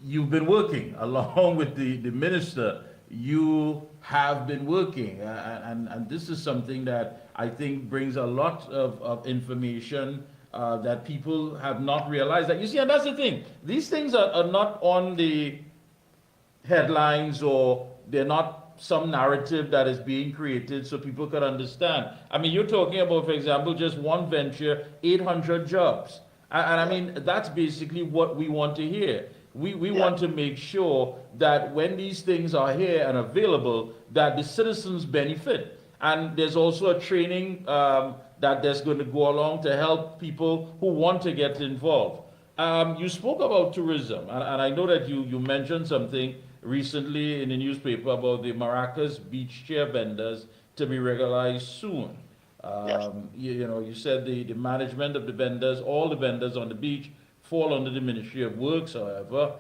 you've been working along with the minister. You have been working, and this is something that I think brings a lot of information that people have not realized. That you see, and that's the thing. These things are not on the headlines, or they're not some narrative that is being created so people could understand. I mean, you're talking about, for example, just one venture, 800 jobs. And I mean, that's basically what we want to hear. We want to make sure that when these things are here and available, that the citizens benefit. And there's also a training that there's going to go along to help people who want to get involved. You spoke about tourism, and I know that you mentioned something recently in the newspaper about the Maracas beach chair vendors to be regularized soon. You said the management of the vendors, all the vendors on the beach fall under the Ministry of Works, however,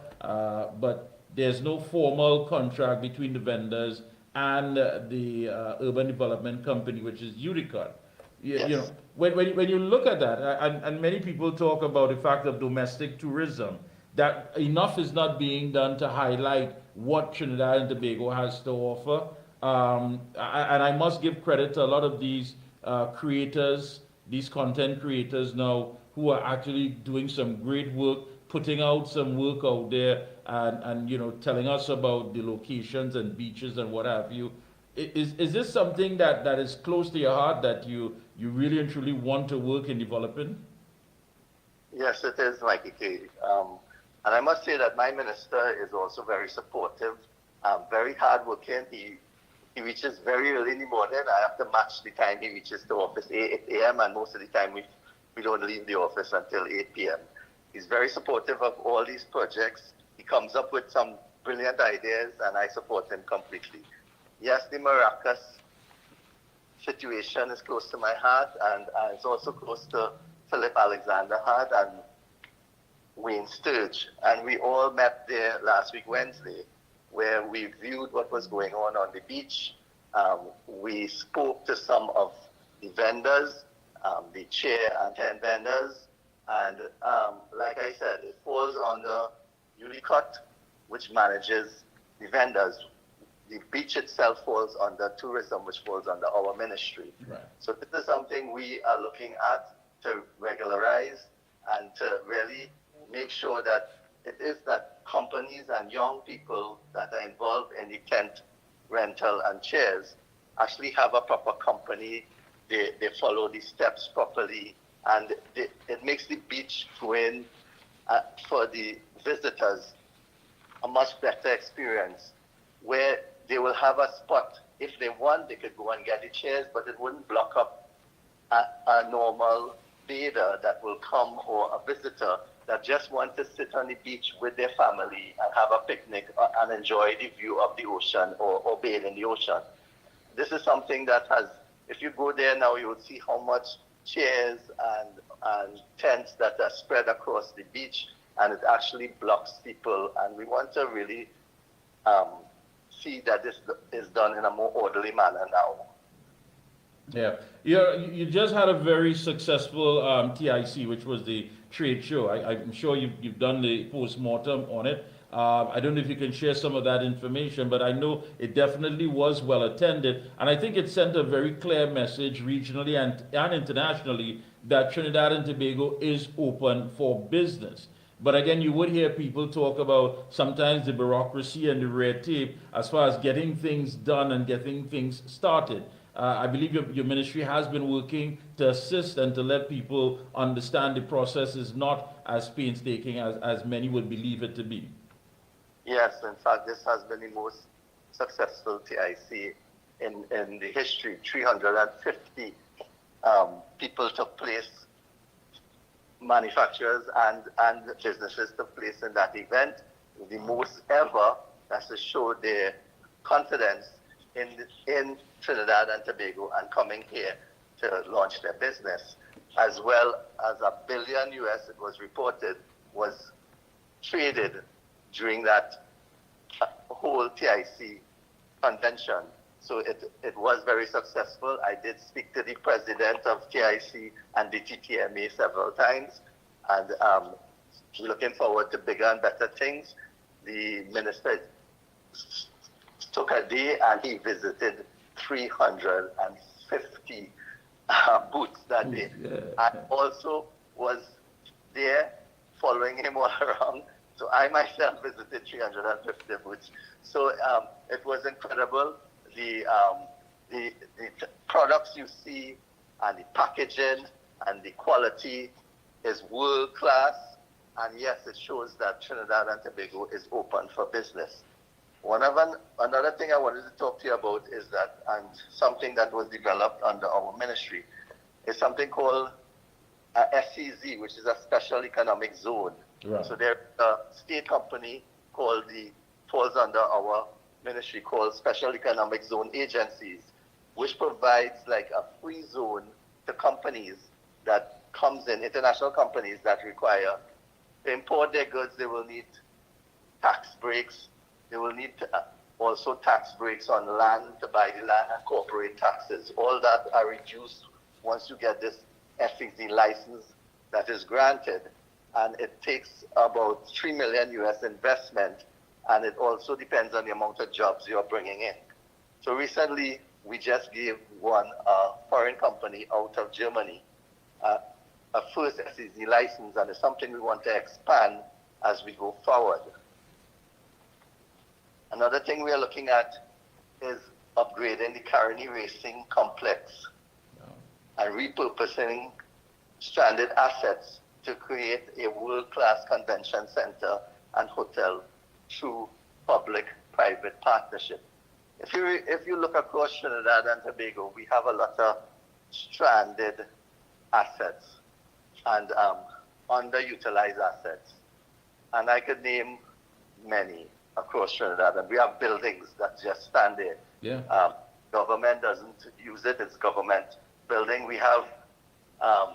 but there's no formal contract between the vendors and the Urban Development Company, which is UDICOT. You know, when you look at that, and many people talk about the fact of domestic tourism, that enough is not being done to highlight what Trinidad and Tobago has to offer. And I must give credit to a lot of these creators, these content creators now, who are actually doing some great work, putting out some work out there, and telling us about the locations and beaches and what have you. Is this something that is close to your heart, that you really and truly want to work in developing? Yes, it is, Mickie. And I must say that my minister is also very supportive, very hardworking. He reaches very early in the morning. I have to match the time he reaches the office, 8 a.m., and most of the time we don't leave the office until 8 p.m. He's very supportive of all these projects. He comes up with some brilliant ideas, and I support him completely. yes, the Maracas situation is close to my heart, and it's also close to Philip Alexander's heart and Wayne Sturge. And we all met there last week, Wednesday, where we viewed what was going on the beach. We spoke to some of the vendors, the chair and 10 vendors, and like I said, it falls under Unicot, which manages the vendors. The beach itself falls under tourism, which falls under our ministry. Right. So this is something we are looking at to regularize and to really make sure that it is that companies and young people that are involved in the tent rental and chairs actually have a proper company. They follow the steps properly, and it makes the beach going for the visitors a much better experience, where they will have a spot. If they want, they could go and get the chairs, but it wouldn't block up a normal bather that will come, or a visitor that just wants to sit on the beach with their family and have a picnic and enjoy the view of the ocean, or bathe in the ocean. This is something that has, if you go there now, you will see how much chairs and tents that are spread across the beach, and it actually blocks people. And we want to really see that this is done in a more orderly manner now. Yeah, you just had a very successful TIC, which was the trade show. I'm sure you've done the post-mortem on it. I don't know if you can share some of that information, but I know it definitely was well attended, and I think it sent a very clear message regionally and internationally that Trinidad and Tobago is open for business. But again, you would hear people talk about sometimes the bureaucracy and the red tape as far as getting things done and getting things started. I believe your ministry has been working to assist and to let people understand the process is not as painstaking as many would believe it to be. Yes, in fact, this has been the most successful TIC in the history. 350 people took place, manufacturers and businesses took place in that event, the most ever. That's to show their confidence in Trinidad and Tobago and coming here to launch their business, as well as $1 billion US, it was reported, was traded during that whole TIC convention. So it was very successful. I did speak to the president of TIC and the TTMA several times, and we're looking forward to bigger and better things. The minister took a day and he visited 350 booths that day. I also was there following him all around. So I myself visited 350 booths. So it was incredible. The products you see and the packaging and the quality is world class. And yes, it shows that Trinidad and Tobago is open for business. Another thing I wanted to talk to you about is that, and something that was developed under our ministry, is something called SEZ, which is a special economic zone. Right. So there's a state company falls under our ministry called Special Economic Zone Agencies, which provides like a free zone to companies that comes in, international companies that require to import their goods. They will need tax breaks. They will need also tax breaks on land, to buy the land, and corporate taxes. All that are reduced once you get this FEZ license that is granted. And it takes about $3 million US investment, and it also depends on the amount of jobs you're bringing in. So recently, we just gave one foreign company out of Germany a first SEZ license, and it's something we want to expand as we go forward. Another thing we are looking at is upgrading the Caroni Racing Complex and repurposing stranded assets to create a world-class convention center and hotel through public-private partnership. If you look across Trinidad and Tobago, we have a lot of stranded assets and underutilized assets. And I could name many across Trinidad, and we have buildings that just stand there Yeah. Government doesn't use it. It's government building. We have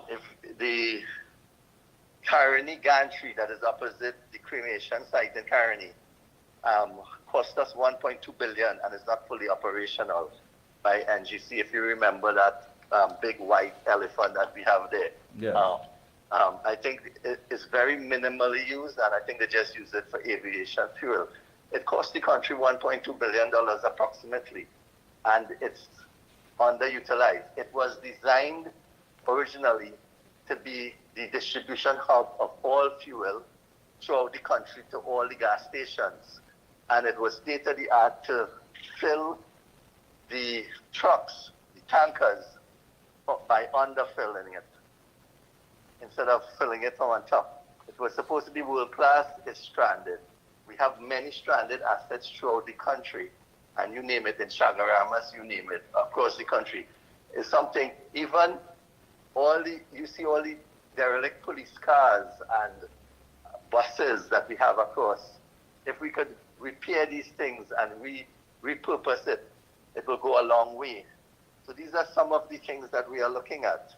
if the Caroni gantry that is opposite the cremation site in Caroni cost us 1.2 billion and is not fully operational by NGC. If you remember that big white elephant that we have there. Yeah. I think it's very minimally used, and I think they just use it for aviation fuel. It cost the country $1.2 billion approximately, and it's underutilized. It was designed originally to be the distribution hub of all fuel throughout the country to all the gas stations. And it was state of the art to fill the trucks, the tankers, by underfilling it instead of filling it from on top. It was supposed to be world class, it's stranded. We have many stranded assets throughout the country, and you name it, in Chagaramas, you name it, across the country. It's something, even you see all the derelict police cars and buses that we have across. If we could repair these things and repurpose it, it will go a long way. So these are some of the things that we are looking at.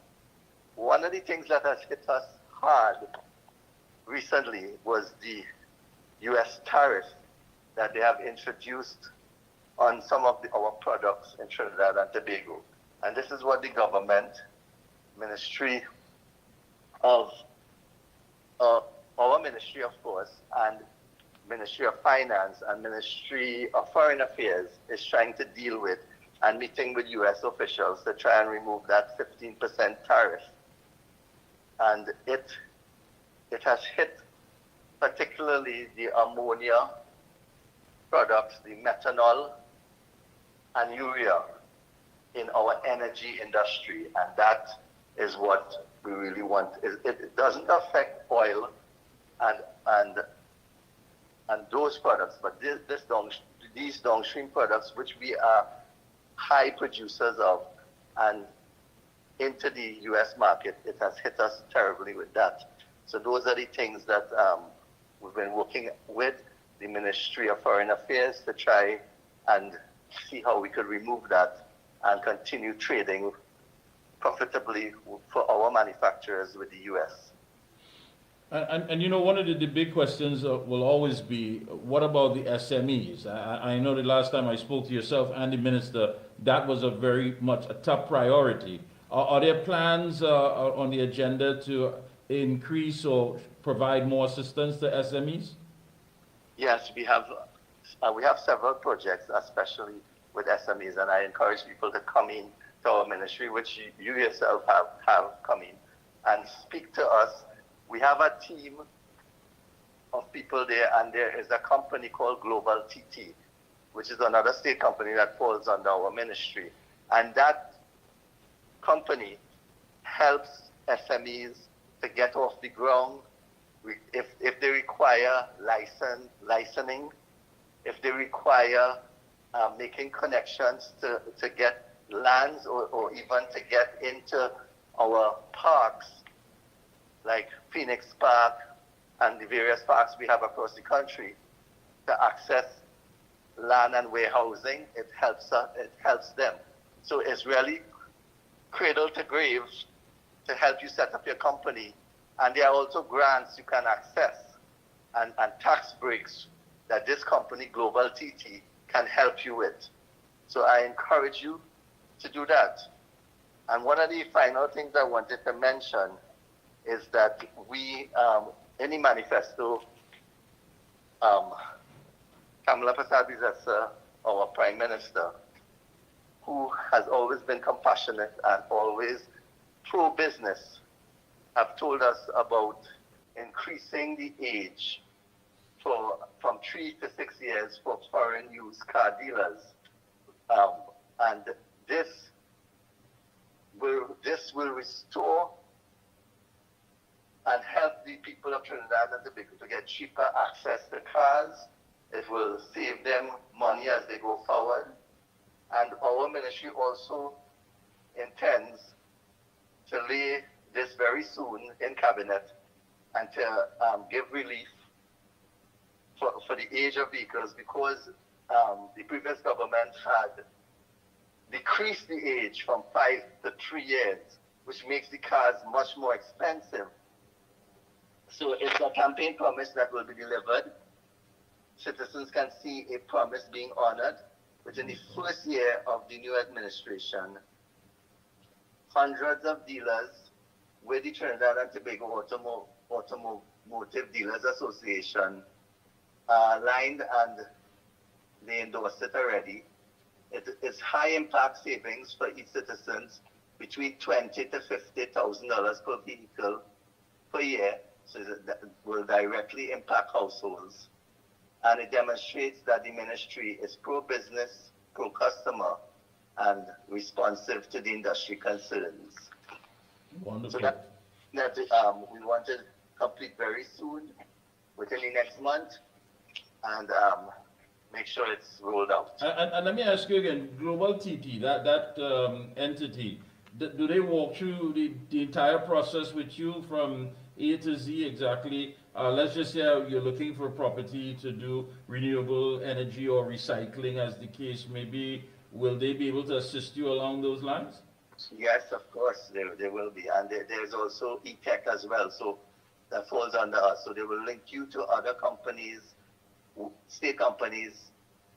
One of the things that has hit us hard recently was the U.S. tariff that they have introduced on some of our products in Trinidad and Tobago. And this is what the government, Ministry of, our Ministry of course, and Ministry of Finance and Ministry of Foreign Affairs is trying to deal with, and meeting with U.S. officials to try and remove that 15% tariff. And it has hit particularly the ammonia products, the methanol and urea in our energy industry, and that is what we really want. It doesn't affect oil and those products, but these downstream products, which we are high producers of, and into the U.S. market, it has hit us terribly with that. So those are the things that we've been working with the Ministry of Foreign Affairs to try and see how we could remove that and continue trading profitably for our manufacturers with the U.S. And you know, one of the big questions will always be, what about the SMEs? I know the last time I spoke to yourself and the minister, that was a very much a top priority. Are there plans on the agenda to increase or provide more assistance to SMEs? Yes, we have several projects, especially with SMEs, and I encourage people to come in to our ministry, which you yourself have come in and speak to us. We have a team of people there, and there is a company called Global TT, which is another state company that falls under our ministry. And that company helps SMEs to get off the ground if they require licensing, if they require making connections to get lands or even to get into our parks, like Phoenix Park and the various parks we have across the country, to access land and warehousing. It helps them. So it's really cradle to grave to help you set up your company. And there are also grants you can access and tax breaks that this company, Global TT, can help you with. So I encourage you to do that. And one of the final things I wanted to mention is that we, in the manifesto, Kamala Prasad-Bisesa, our Prime Minister, who has always been compassionate and always pro-business, have told us about increasing the age from 3 to 6 years for foreign used car dealers. And this will restore and help the people of Trinidad and Tobago to get cheaper access to cars. It will save them money as they go forward. And our ministry also intends to lay this very soon in cabinet and to give relief for the age of vehicles, because the previous government had decrease the age from 5 to 3 years, which makes the cars much more expensive. So it's a campaign promise that will be delivered. Citizens can see a promise being honored. Within the first year of the new administration, hundreds of dealers with the Trinidad and Tobago Automotive Dealers Association aligned, and they endorsed it already. It is high impact savings for each citizens between $20,000 to $50,000 per vehicle per year. So that will directly impact households. And it demonstrates that the ministry is pro-business, pro-customer, and responsive to the industry concerns. Wonderful. So that we want to complete very soon, within the next month, and make sure it's rolled out. And let me ask you again, Global TT, that entity, do they walk through the entire process with you from A to Z exactly? Let's just say you're looking for property to do renewable energy or recycling, as the case may be. Will they be able to assist you along those lines? Yes, of course, there will be. And there's also e-tech as well, so that falls under us. So they will link you to other companies, state companies,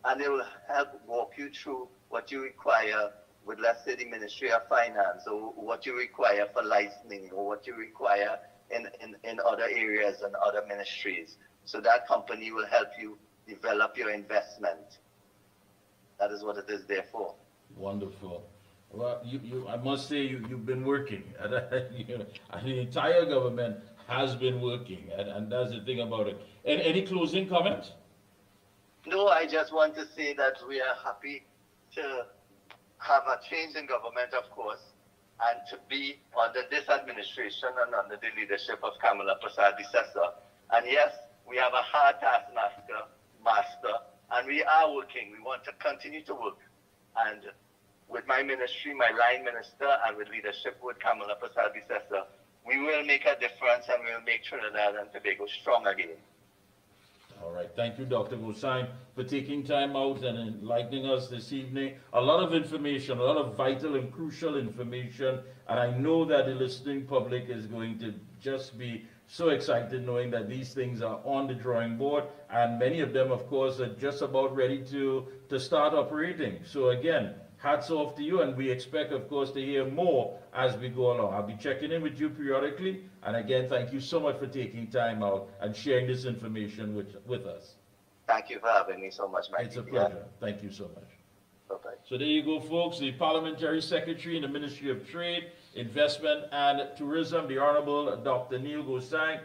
and they will help walk you through what you require with, let's say, the Ministry of Finance, or what you require for licensing, or what you require in other areas and other ministries. So that company will help you develop your investment. That is what it is there for. Wonderful. Well, I must say you've been working. The entire government has been working, and that's the thing about it. And any closing comments? No, I just want to say that we are happy to have a change in government, of course, and to be under this administration and under the leadership of Kamala Prasad-Bissessar. And yes, we have a hard taskmaster, and we are working. We want to continue to work. And with my ministry, my line minister, and with leadership with Kamala Prasad-Bissessar, we will make a difference, and we will make Trinidad and Tobago strong again. All right. Thank you, Dr. Gosine, for taking time out and enlightening us this evening. A lot of information, a lot of vital and crucial information, and I know that the listening public is going to just be so excited knowing that these things are on the drawing board, and many of them, of course, are just about ready to start operating. So again, hats off to you, and we expect, of course, to hear more as we go along. I'll be checking in with you periodically, and again, thank you so much for taking time out and sharing this information with us. Thank you for having me so much, Mike. It's a pleasure. Thank you so much. Bye-bye. So there you go, folks. The Parliamentary Secretary in the Ministry of Trade, Investment and Tourism, the Honorable Dr. Neil Gosine.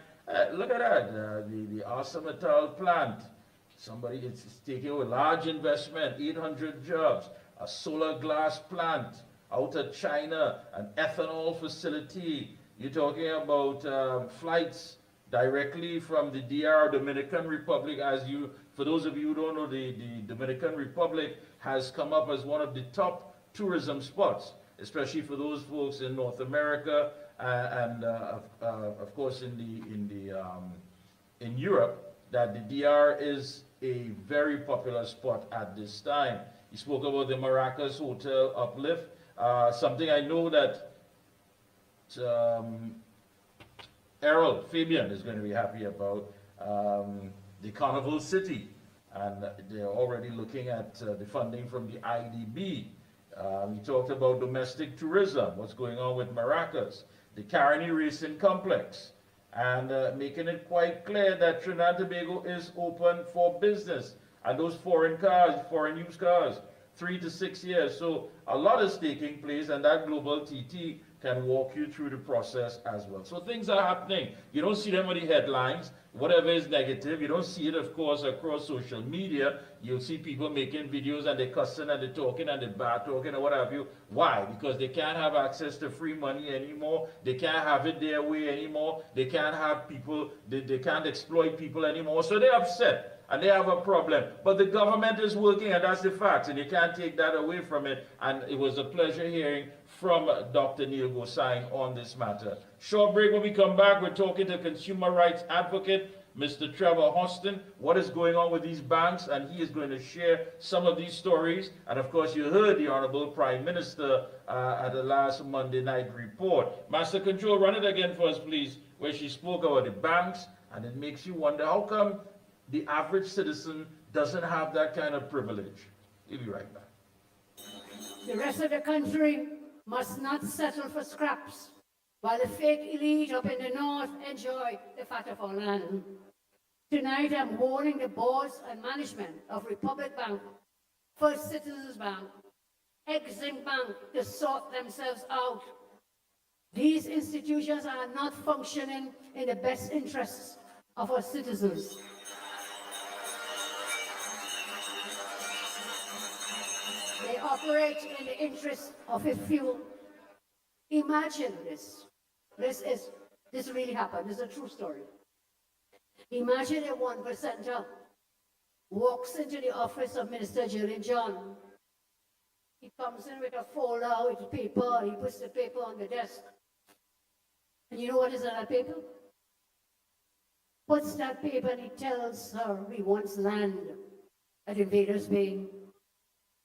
Look at that, the ArcelorMittal plant. Somebody is taking a large investment, 800 jobs. A solar glass plant out of China, an ethanol facility. You're talking about flights directly from the DR, Dominican Republic. For those of you who don't know, the Dominican Republic has come up as one of the top tourism spots, especially for those folks in North America and of course in Europe. That the DR is a very popular spot at this time. He spoke about the Maracas Hotel uplift, something I know that Errol Fabian is going to be happy about, the Carnival City, and they're already looking at the funding from the IDB. We talked about domestic tourism, what's going on with Maracas, the Caroni Racing Complex, and making it quite clear that Trinidad and Tobago is open for business. And those foreign used cars, 3 to 6 years. So a lot is taking place, and that Global TT can walk you through the process as well. So things are happening. You don't see them on the headlines. Whatever is negative, you don't see it, of course, across social media. You'll see people making videos and they're cussing and they're talking and they're bad talking or what have you. Why? Because they can't have access to free money anymore. They can't have it their way anymore. They can't have people, they can't exploit people anymore. So they're upset. And they have a problem. But the government is working, and that's the fact, and you can't take that away from it. And it was a pleasure hearing from Dr. Neil Gosine on this matter. Short break. When we come back, we're talking to consumer rights advocate Mr. Trevor Houston, what is going on with these banks, and he is going to share some of these stories. And of course, you heard the Honorable Prime Minister at the last Monday night report. Master Control, run it again for us, please, where she spoke about the banks, and it makes you wonder, how come the average citizen doesn't have that kind of privilege? We'll be right back. The rest of the country must not settle for scraps, while the fake elite up in the north enjoy the fat of our land. Tonight I'm warning the boards and management of Republic Bank, First Citizens Bank, Exim Bank to sort themselves out. These institutions are not functioning in the best interests of our citizens. They operate in the interest of a few. Imagine this. This really happened. This is a true story. Imagine a 1%er walks into the office of Minister Jillian John. He comes in with a folder with paper. He puts the paper on the desk. And you know what is on that paper? Puts that paper and he tells her he wants land at Invaders Bay.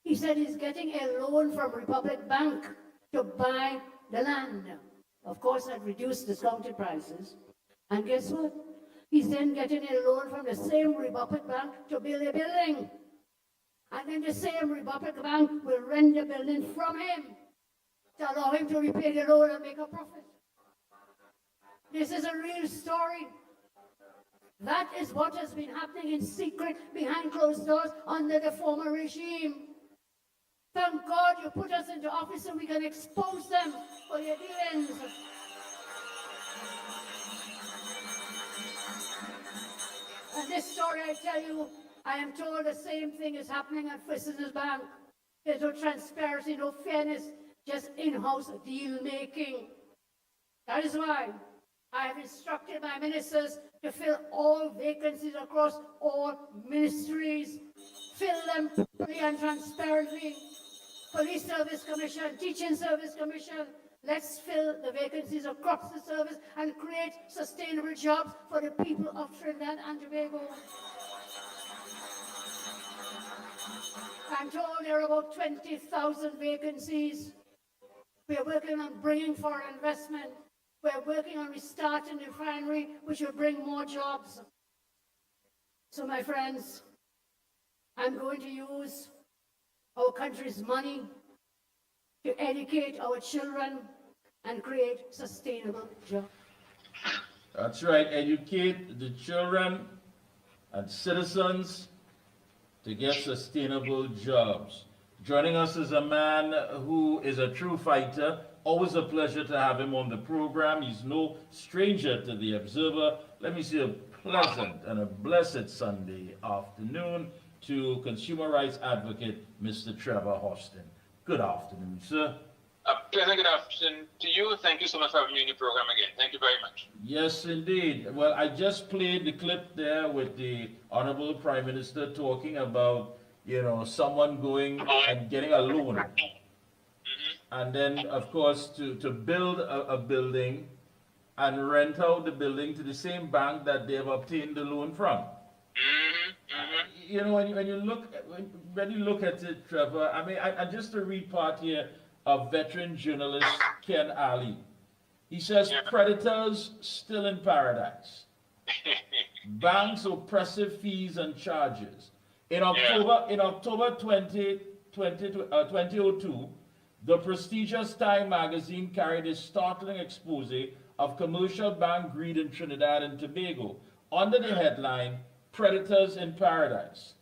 He said he's getting a loan from Republic Bank to buy the land. Of course, at reduced discounted prices. And guess what? He's then getting a loan from the same Republic Bank to build a building. And then the same Republic Bank will rent the building from him to allow him to repay the loan and make a profit. This is a real story. That is what has been happening in secret behind closed doors under the former regime. Thank God you put us into office so we can expose them for their dealings. And this story, I tell you, I am told the same thing is happening at First Citizens Bank. There's no transparency, no fairness, just in-house deal making. That is why I have instructed my ministers to fill all vacancies across all ministries. Fill them fully and transparently. Police Service Commission, Teaching Service Commission. Let's fill the vacancies across the service and create sustainable jobs for the people of Trinidad and Tobago. I'm told there are about 20,000 vacancies. We're working on bringing foreign investment. We're working on restarting the refinery, which will bring more jobs. So, my friends, I'm going to use our country's money to educate our children and create sustainable jobs. That's right, educate the children and citizens to get sustainable jobs. Joining us is a man who is a true fighter. Always a pleasure to have him on the program. He's no stranger to the Observer. Let me say a pleasant and a blessed Sunday afternoon to consumer rights advocate, Mr. Trevor Houston. Good afternoon, sir. A pleasant good afternoon to you. Thank you so much for having me in the program again. Thank you very much. Yes, indeed. Well, I just played the clip there with the Honorable Prime Minister talking about, you know, someone going and getting a loan. And then, of course, to build a building and rent out the building to the same bank that they've obtained the loan from. You know, when you look at it, Trevor, I mean, I just to read part here of veteran journalist Ken Ali. He says, predators still in paradise. Banks oppressive fees and charges. In October 2002, the prestigious Time magazine carried a startling expose of commercial bank greed in Trinidad and Tobago under the headline, Predators in Paradise.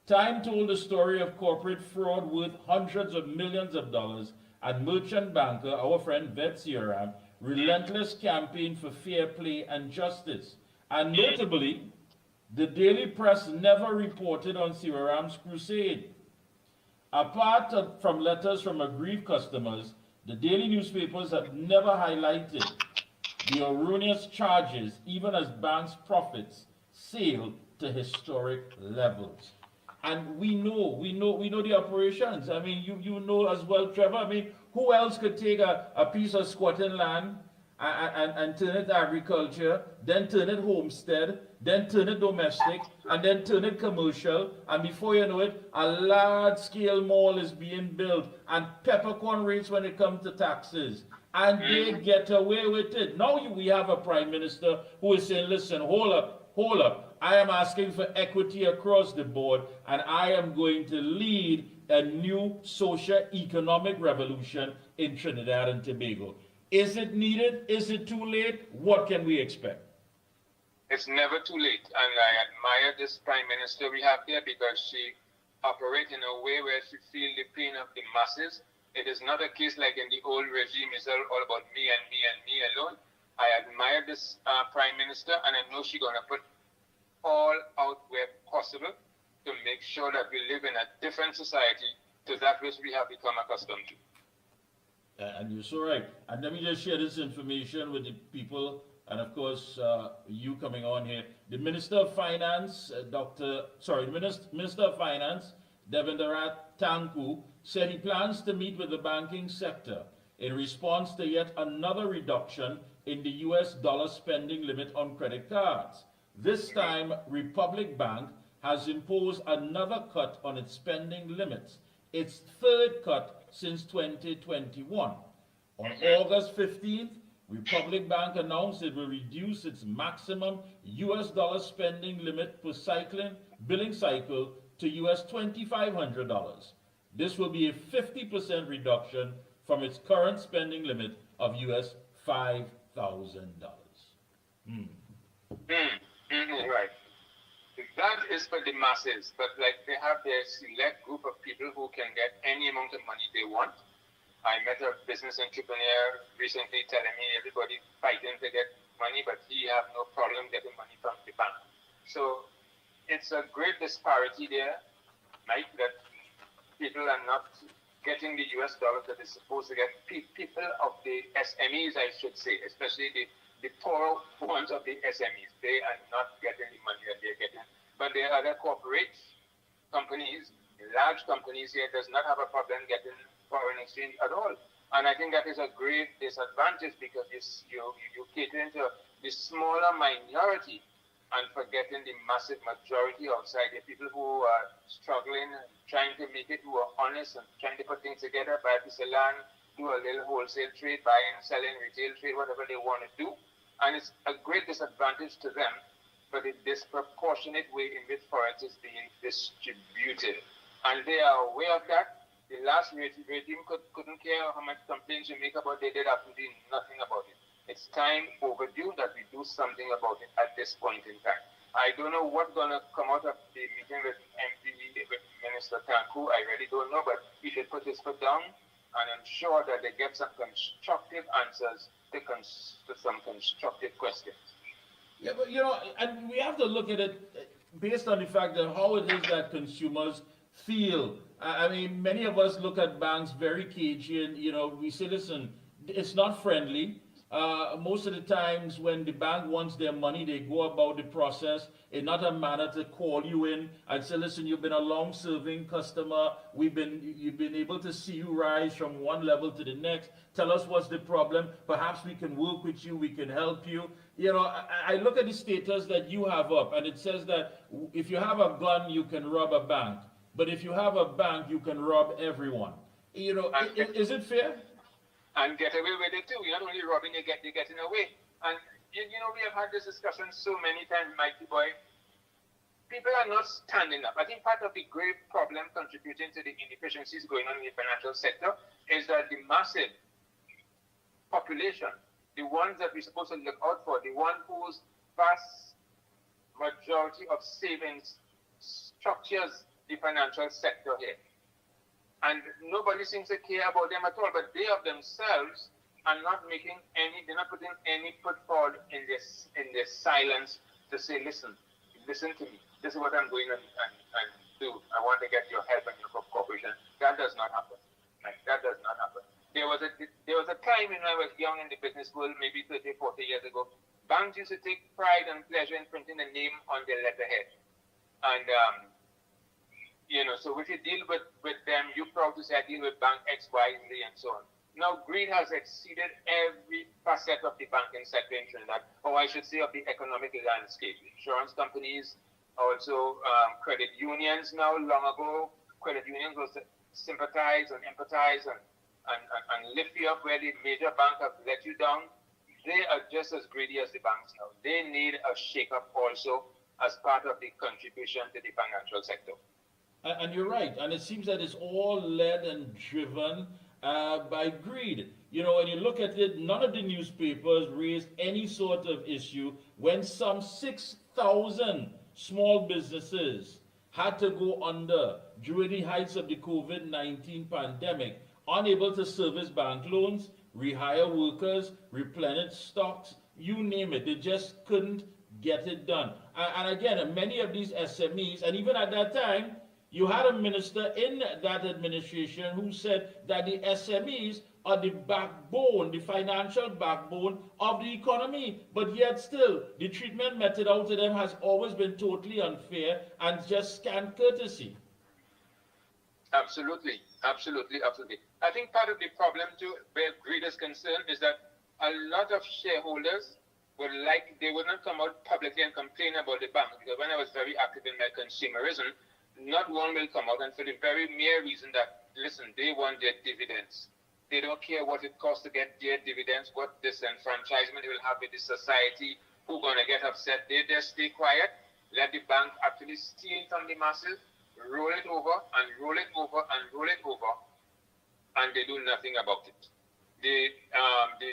Time told the story of corporate fraud worth hundreds of millions of dollars and merchant banker, our friend Vet Sierram, relentless campaign for fair play and justice. And notably, the daily press never reported on Sierram's crusade. Apart from letters from aggrieved customers, the daily newspapers have never highlighted the erroneous charges, even as banks' profits sailed to historic levels. And we know the operations. I mean, you know as well, Trevor. I mean, who else could take a piece of squatting land and turn it agriculture, then turn it homestead, then turn it domestic, and then turn it commercial, and before you know it, a large-scale mall is being built, and peppercorn rates when it comes to taxes, and they get away with it. Now we have a prime minister who is saying, listen, hold up, I am asking for equity across the board, and I am going to lead a new socio-economic revolution in Trinidad and Tobago. Is it needed? Is it too late? What can we expect? It's never too late, and I admire this prime minister we have there because she operates in a way where she feels the pain of the masses. It is not a case like in the old regime, it's all about me and me and me alone. I admire this prime minister, and I know she's going to put all out where possible to make sure that we live in a different society to that which we have become accustomed to. And you're so right. And let me just share this information with the people, and of course, you coming on here. The Minister of Finance, Minister of Finance, Devendarat Tanku, said he plans to meet with the banking sector in response to yet another reduction in the US dollar spending limit on credit cards. This time, Republic Bank has imposed another cut on its spending limits, its third cut since 2021. On August 15th, Republic Bank announced it will reduce its maximum US dollar spending limit per billing cycle to US $2,500. This will be a 50% reduction from its current spending limit of US $5,000. Right. That is for the masses, but like they have their select group of people who can get any amount of money they want. I met a business entrepreneur recently telling me everybody fighting to get money, but he have no problem getting money from the bank. So it's a great disparity there, Mike, that people are not getting the US dollars that they're supposed to get. People of the SMEs, I should say, especially the poor ones of the SMEs, they are not getting the money that they're getting. But the other corporate companies, large companies here, does not have a problem getting foreign exchange at all. And I think that is a great disadvantage because you cater into the smaller minority and forgetting the massive majority outside. The people who are struggling and trying to make it, who are honest and trying to put things together, buy a piece of land, do a little wholesale trade, buying, selling, retail trade, whatever they want to do. And it's a great disadvantage to them for the disproportionate way in which forex is being distributed. And they are aware of that. The last regime couldn't care how much complaints you make about it. They did absolutely nothing about it. It's time overdue that we do something about it at this point in time. I don't know what's going to come out of the meeting with with Minister Tanku. I really don't know, but he should put his foot down and ensure that they get some constructive answers to some constructive questions. Yeah, but and we have to look at it based on the fact that how it is that consumers feel. I mean, many of us look at banks very cagey, and we say, listen, it's not friendly. Most of the times when the bank wants their money, they go about the process in not a manner to call you in and say, listen, you've been a long-serving customer. You've been able to see you rise from one level to the next. Tell us what's the problem. Perhaps we can work with you. We can help you. I look at the status that you have up, and it says that if you have a gun, you can rob a bank. But if you have a bank, you can rob everyone. Is it fair? And get away with it too. You're not only robbing, you're getting away. And we have had this discussion so many times, Mikey boy. People are not standing up. I think part of the grave problem contributing to the inefficiencies going on in the financial sector is that the massive population, the ones that we're supposed to look out for, the one whose vast majority of savings structures the financial sector here. And nobody seems to care about them at all, but they of themselves are not making they're not putting any foot forward in their silence to say, listen to me. This is what I'm going to do. I want to get your help and your cooperation. That does not happen. That does not happen. There was a time when I was young in the business world, maybe 30, 40 years ago, banks used to take pride and pleasure in printing a name on their letterhead. And so if you deal with them, you're proud to say I deal with bank X, Y, Z, and so on. Now, greed has exceeded every facet of the banking sector in Trinidad, or I should say of the economic landscape. Insurance companies, also credit unions now, long ago, credit unions will sympathize and empathize and lift you up where the major bank have let you down. They are just as greedy as the banks now. They need a shake-up also as part of the contribution to the financial sector. And you're right. And it seems that it's all led and driven by greed. You know, when you look at it, none of the newspapers raised any sort of issue when some 6,000 small businesses had to go under during the heights of the COVID-19 pandemic, unable to service bank loans, rehire workers, replenish stocks, you name it. They just couldn't get it done. And again, many of these SMEs, and even at that time, you had a minister in that administration who said that the SMEs are the backbone, the financial backbone of the economy. But yet still, the treatment meted out to them has always been totally unfair and just scant courtesy. Absolutely, absolutely, absolutely. I think part of the problem too, where greed is concerned, is that a lot of shareholders they would not come out publicly and complain about the bank. Because when I was very active in my consumerism, not one will come out, and for the very mere reason that, listen, they want their dividends. They don't care what it costs to get their dividends, what disenfranchisement they will have with the society, who's going to get upset. They just stay quiet, let the bank actually steal from the masses, roll it over and roll it over and roll it over, and they do nothing about it. The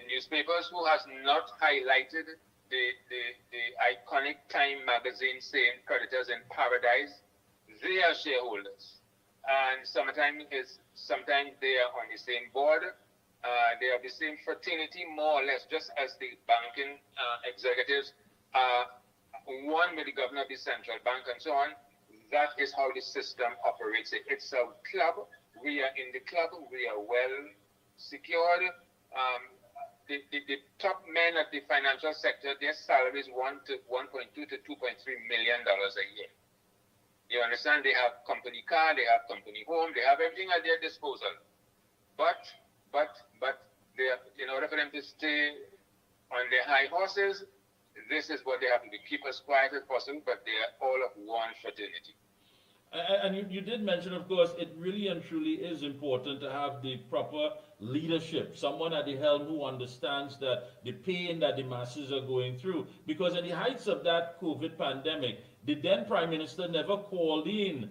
newspapers who has not highlighted the iconic Time magazine saying predators in paradise, they are shareholders. And sometimes they are on the same board. They are the same fraternity, more or less, just as the banking executives are one with the governor of the central bank and so on. That is how the system operates. It's a club. We are in the club. We are well secured. The top men of the financial sector, their salaries $1.2 to $2.3 million a year. You understand? They have company car, they have company home, they have everything at their disposal. But they are, in order for them to stay on their high horses, this is what they have to do. Keep as quiet as possible, but they are all of one fraternity. And you did mention, of course, it really and truly is important to have the proper leadership, someone at the helm who understands that the pain that the masses are going through. Because at the heights of that COVID pandemic, the then Prime Minister never called in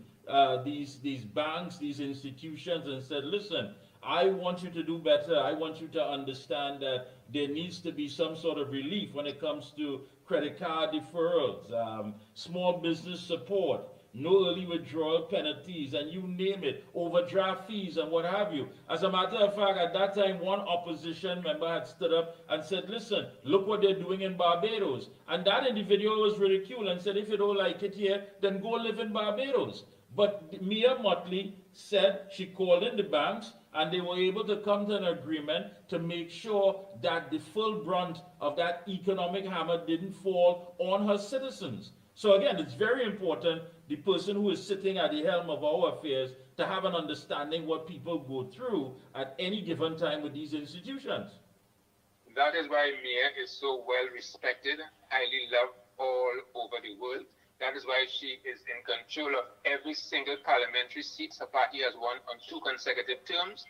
these banks, these institutions and said, listen, I want you to do better. I want you to understand that there needs to be some sort of relief when it comes to credit card deferrals, small business support, no early withdrawal penalties, and you name it, overdraft fees and what have you. As a matter of fact, at that time, one opposition member had stood up and said, listen, look what they're doing in Barbados. And that individual was ridiculed and said, if you don't like it here, then go live in Barbados. But Mia Motley said she called in the banks and they were able to come to an agreement to make sure that the full brunt of that economic hammer didn't fall on her citizens. So again, it's very important, the person who is sitting at the helm of our affairs, to have an understanding what people go through at any given time with these institutions. That is why Mia is so well respected, highly loved all over the world. That is why she is in control of every single parliamentary seat her party has won on 2 consecutive terms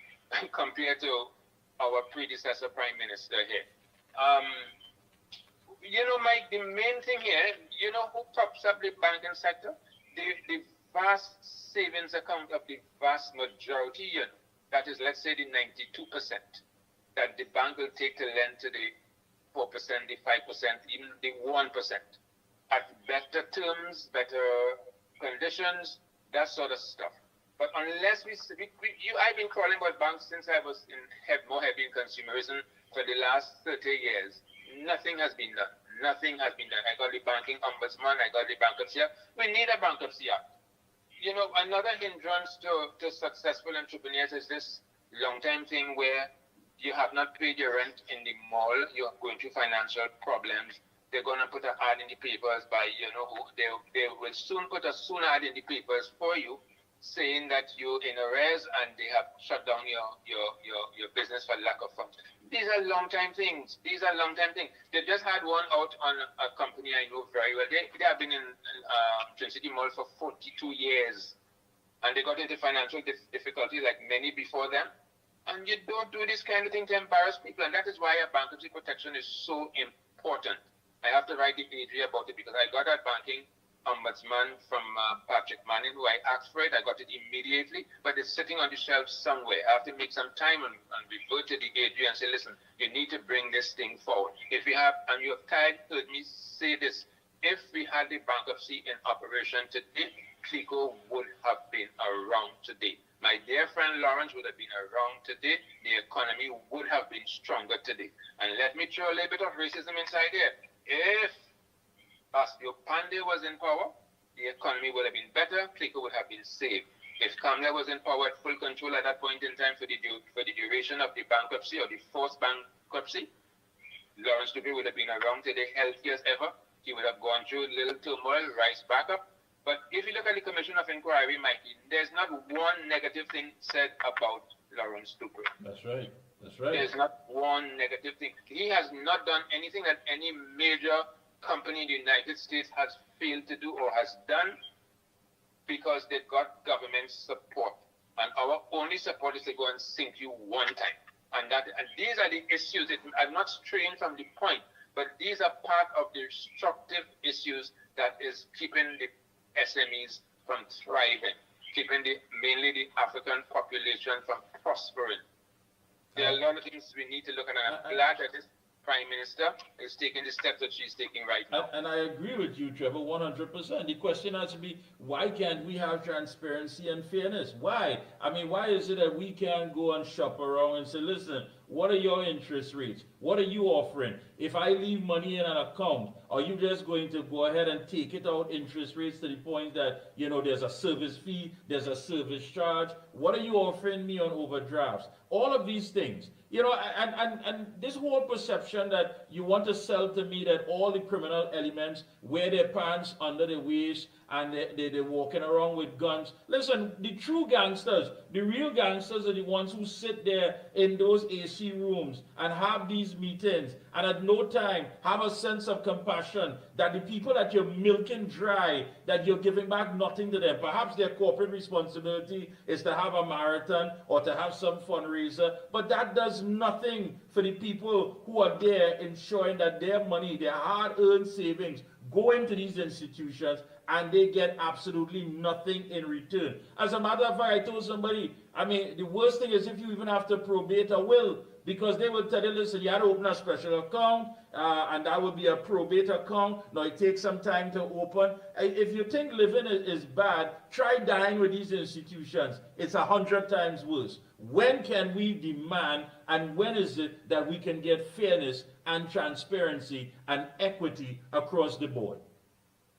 compared to our predecessor Prime Minister here. You know, Mike, the main thing here, you know who props up the banking sector? The vast savings account of the vast majority, you know, that is, let's say, the 92% that the bank will take to lend to the 4%, the 5%, even the 1%. At better terms, better conditions, that sort of stuff. But unless I've been calling about banks since I was more heavy in consumerism for the last 30 years. Nothing has been done. Nothing has been done. I got the banking ombudsman, I got the bankruptcy act. We need a bankruptcy act. You know, another hindrance to successful entrepreneurs is this long-time thing where you have not paid your rent in the mall, you're going through financial problems. They're going to put an ad in the papers by, you know, they will soon put a soon ad in the papers for you saying that you're in arrears and they have shut down your business for lack of funds. These are long-time things. These are long-time things. They just had one out on a company I know very well. They have been in Twin City Mall for 42 years, and they got into financial difficulty like many before them. And you don't do this kind of thing to embarrass people, and that is why a bankruptcy protection is so important. I have to write the AG about it because I got that banking ombudsman from Patrick Manning, who I asked for it. I got it immediately, but it's sitting on the shelf somewhere. I have to make some time and revert to the AG and say, listen, you need to bring this thing forward. If we have, and you have heard me say this, if we had the bankruptcy in operation today, CLICO would have been around today. My dear friend Lawrence would have been around today. The economy would have been stronger today. And let me throw a little bit of racism inside here. If Osteo Pandey was in power, the economy would have been better, CLICO would have been saved. If Kamla was in power at full control at that point in time for the duration of the bankruptcy or the forced bankruptcy, Lawrence Dupree would have been around today, healthy as ever. He would have gone through a little turmoil, rise back up. But if you look at the Commission of Inquiry, Mikey, there's not one negative thing said about Lawrence Dupree. That's right. That's right. There's not one negative thing. He has not done anything that any major company in the United States has failed to do or has done because they've got government support. And our only support is to go and sink you one time. And these are the issues. I'm not straying from the point, but these are part of the destructive issues that is keeping the SMEs from thriving, keeping mainly the African population from prospering. There are a lot of things we need to look at, and I'm glad that this Prime Minister is taking the steps that she's taking right now. And I agree with you, Trevor, 100%. The question has to be, why can't we have transparency and fairness? Why? I mean, why is it that we can't go and shop around and say, listen, what are your interest rates? What are you offering? If I leave money in an account, are you just going to go ahead and take it out interest rates to the point that, you know, there's a service fee, there's a service charge? What are you offering me on overdrafts? All of these things. You know, and this whole perception that you want to sell to me that all the criminal elements wear their pants under the waist and they're walking around with guns. Listen, the true gangsters, the real gangsters are the ones who sit there in those AC rooms and have these meetings and at no time have a sense of compassion that the people that you're milking dry, that you're giving back nothing to them. Perhaps their corporate responsibility is to have a marathon or to have some fundraiser, but that does nothing for the people who are there ensuring that their money, their hard-earned savings, go into these institutions and they get absolutely nothing in return. As a matter of fact, I told somebody, I mean, the worst thing is if you even have to probate a will, because they will tell you, listen, you had to open a special account, and that would be a probate account. Now, it takes some time to open. If you think living is bad, try dying with these institutions. It's 100 times worse. When can we demand, and when is it that we can get fairness and transparency and equity across the board?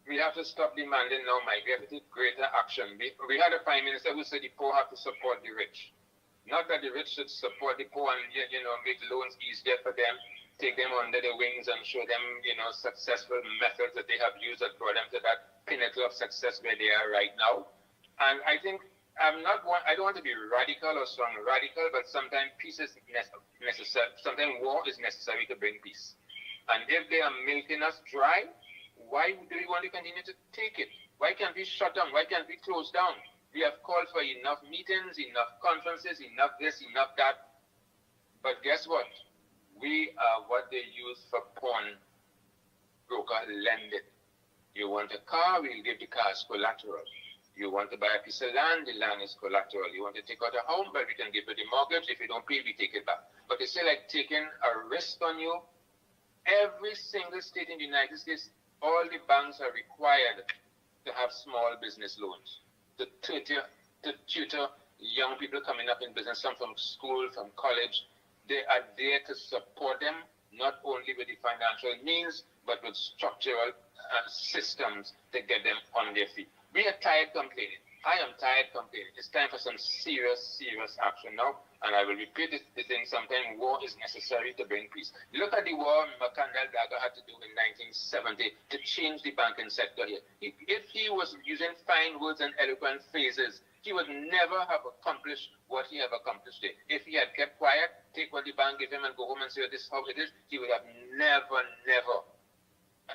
We have to stop demanding now, Mike. We have to take greater action. We had a Prime Minister who said the poor have to support the rich. Not that the rich should support the poor and, you know, make loans easier for them, take them under the wings and show them, you know, successful methods that they have used that brought them to that pinnacle of success where they are right now. And I think I don't want to be radical or strong radical, but sometimes peace is necessary. Sometimes war is necessary to bring peace. And if they are milking us dry, why do we want to continue to take it? Why can't we shut down? Why can't we close down? We have called for enough meetings, enough conferences, enough this, enough that. But guess what? We are what they use for pawn broker lending. You want a car, we'll give the car as collateral. You want to buy a piece of land, the land is collateral. You want to take out a home, but we can give you the mortgage. If you don't pay, we take it back. But it's still like taking a risk on you. Every single state in the United States, all the banks are required to have small business loans. To tutor young people coming up in business, some from school, from college. They are there to support them, not only with the financial means, but with structural systems to get them on their feet. We are tired complaining. I am tired complaining. It's time for some serious action now. And I will repeat this thing sometime. War is necessary to bring peace. Look at the war Makandal Daga had to do in 1970 to change the banking sector here. If he was using fine words and eloquent phrases, he would never have accomplished what he have accomplished here. If he had kept quiet, take what the bank gave him and go home and say, this is how it is, he would have never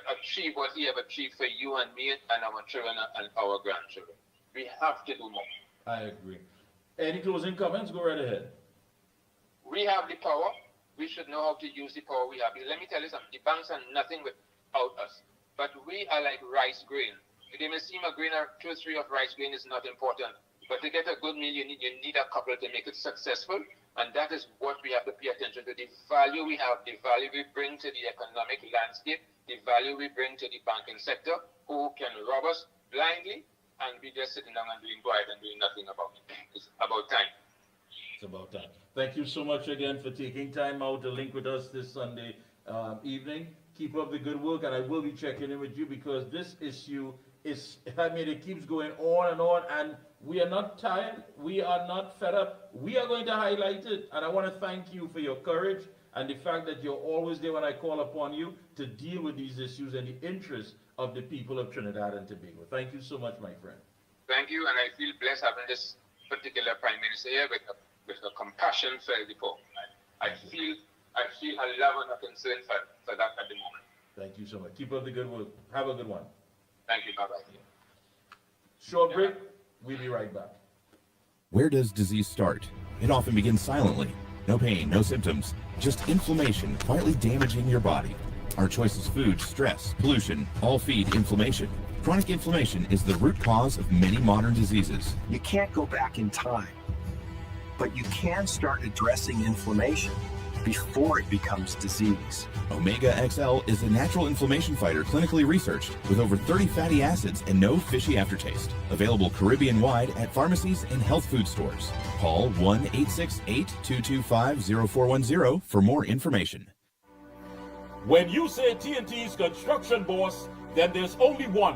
achieved what he have achieved for you and me and our children and our grandchildren. We have to do more. I agree. Any closing comments? Go right ahead. We have the power. We should know how to use the power we have. Let me tell you something. The banks are nothing without us. But we are like rice grain. They may seem a grain or 2 or 3 of rice grain is not important. But to get a good meal, you need a couple to make it successful. And that is what we have to pay attention to. The value we have, the value we bring to the economic landscape, the value we bring to the banking sector, who can rob us blindly and be just sitting down and doing quiet and doing nothing about it. It's about time. It's about time. Thank you so much again for taking time out to link with us this Sunday evening. Keep up the good work, and I will be checking in with you because this issue is, it keeps going on, and we are not tired. We are not fed up. We are going to highlight it, and I want to thank you for your courage and the fact that you're always there when I call upon you to deal with these issues and the interests of the people of Trinidad and Tobago. Thank you so much, my friend. Thank you, and I feel blessed having this particular Prime Minister here with a compassion for the poor. I feel a love and a concern for that at the moment. Thank you so much. Keep up the good work. Have a good one. Thank you. Bye-bye. Short break. We'll be right back. Where does disease start? It often begins silently. No pain, no symptoms, just inflammation quietly damaging your body. Our choice is food, stress, pollution, all feed inflammation. Chronic inflammation is the root cause of many modern diseases. You can't go back in time, but you can start addressing inflammation before it becomes disease. Omega XL is a natural inflammation fighter clinically researched with over 30 fatty acids and no fishy aftertaste. Available Caribbean-wide at pharmacies and health food stores. Call 1-868-225-0410 for more information. When you say TNT's construction boss, then there's only one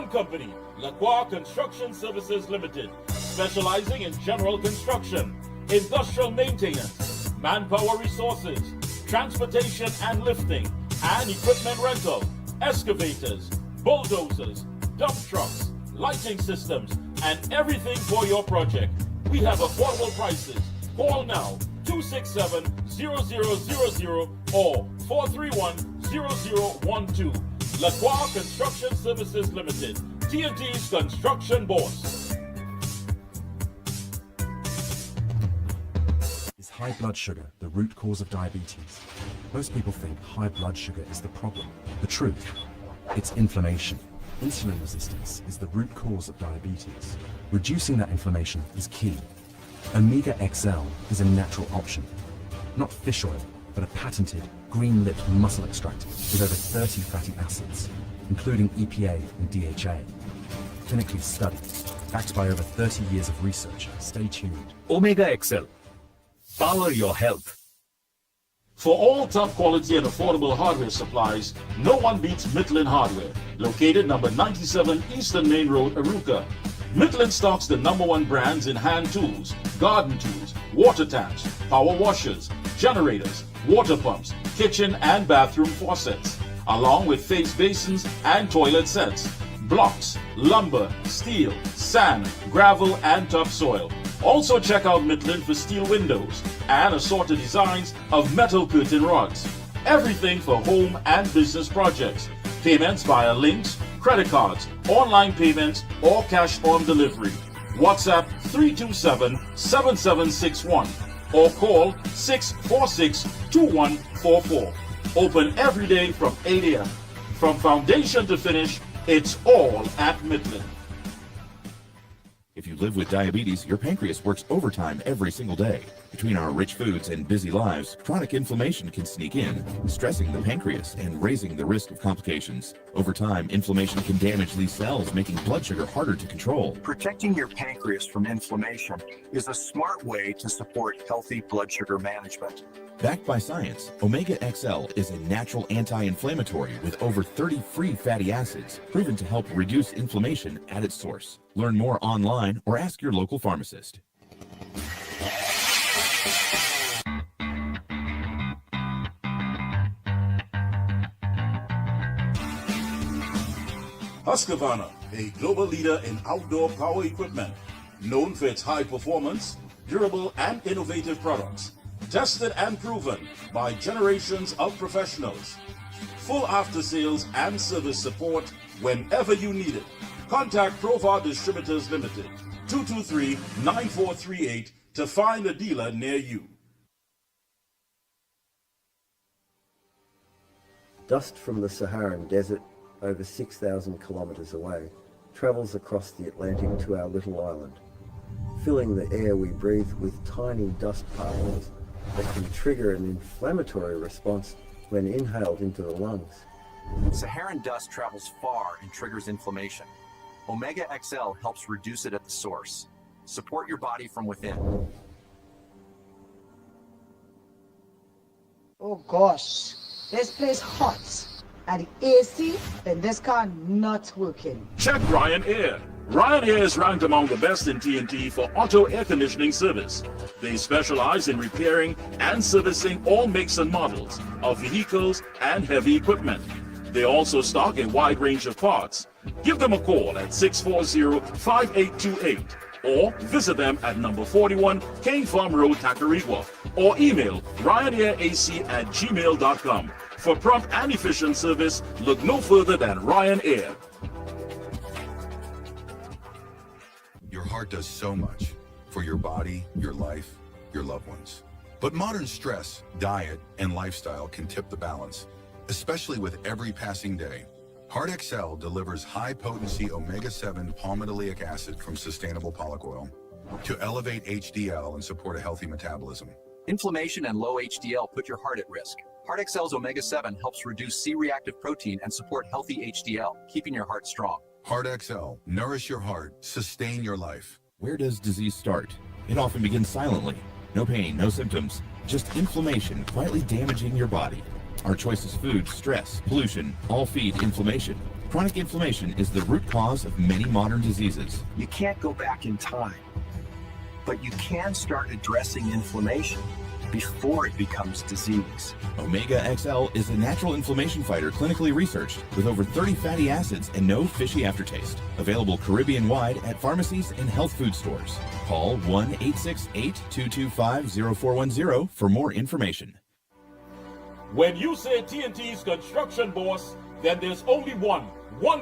company, Lacroix Construction Services Limited, specializing in general construction, industrial maintenance, manpower resources, transportation and lifting, and equipment rental, excavators, bulldozers, dump trucks, lighting systems, and everything for your project. We have affordable prices. Call now, 267-0000 or 431-0012. Lacroix Construction Services Limited, TNT's construction boss. Is high blood sugar the root cause of diabetes? Most people think high blood sugar is the problem. The truth, it's inflammation. Insulin resistance is the root cause of diabetes. Reducing that inflammation is key. Omega XL is a natural option. Not fish oil, but a patented, green-lipped muscle extractor with over 30 fatty acids, including EPA and DHA. Clinically studied, backed by over 30 years of research. Stay tuned. Omega XL. Power your health. For all top quality and affordable hardware supplies, no one beats Midland Hardware, located number 97 Eastern Main Road, Arouca. Midland stocks the #1 brands in hand tools, garden tools, water tanks, power washers, generators, water pumps, kitchen and bathroom faucets, along with face basins and toilet sets, blocks, lumber, steel, sand, gravel and topsoil. Also check out Midland for steel windows and assorted designs of metal curtain rods. Everything for home and business projects. Payments via links, credit cards, online payments, or cash on delivery. WhatsApp 327-7761 or call 646-2144. Open every day from 8 a.m. From foundation to finish, it's all at Midland. If you live with diabetes, your pancreas works overtime every single day. Between our rich foods and busy lives, chronic inflammation can sneak in, stressing the pancreas and raising the risk of complications. Over time, inflammation can damage these cells, making blood sugar harder to control. Protecting your pancreas from inflammation is a smart way to support healthy blood sugar management. Backed by science, Omega XL is a natural anti-inflammatory with over 30 free fatty acids, proven to help reduce inflammation at its source. Learn more online or ask your local pharmacist. Husqvarna, a global leader in outdoor power equipment, known for its high performance, durable and innovative products. Tested and proven by generations of professionals. Full after-sales and service support whenever you need it. Contact Provar Distributors Limited, 223-9438 to find a dealer near you. Dust from the Saharan desert, over 6,000 kilometers away, travels across the Atlantic to our little island, filling the air we breathe with tiny dust particles that can trigger an inflammatory response when inhaled into the lungs. Saharan dust travels far and triggers inflammation. Omega XL helps reduce it at the source. Support your body from within. Oh gosh, this place hot. And the AC in this car not working. Check Ryan Air. Ryan Air is ranked among the best in TNT for auto air conditioning service. They specialize in repairing and servicing all makes and models of vehicles and heavy equipment. They also stock a wide range of parts. Give them a call at 640-5828 or visit them at number 41 Cane Farm Road, Tacarigua, or email ryanairac@gmail.com. For prompt and efficient service, look no further than Ryan Air. Your heart does so much for your body, your life, your loved ones. But modern stress, diet, and lifestyle can tip the balance, especially with every passing day. Heart XL delivers high-potency omega-7 palmitoleic acid from sustainable pollock oil to elevate HDL and support a healthy metabolism. Inflammation and low HDL put your heart at risk. Heart XL's omega-7 helps reduce C-reactive protein and support healthy HDL, keeping your heart strong. Heart XL, nourish your heart, sustain your life. Where does disease start? It often begins silently. No pain, no symptoms, just inflammation quietly damaging your body. Our choice is food, stress, pollution, all feed inflammation. Chronic inflammation is the root cause of many modern diseases. You can't go back in time, but you can start addressing inflammation before it becomes disease. Omega XL is a natural inflammation fighter clinically researched with over 30 fatty acids and no fishy aftertaste. Available Caribbean-wide at pharmacies and health food stores. Call 1-868-225-0410 for more information. When you say TNT's construction boss, then there's only one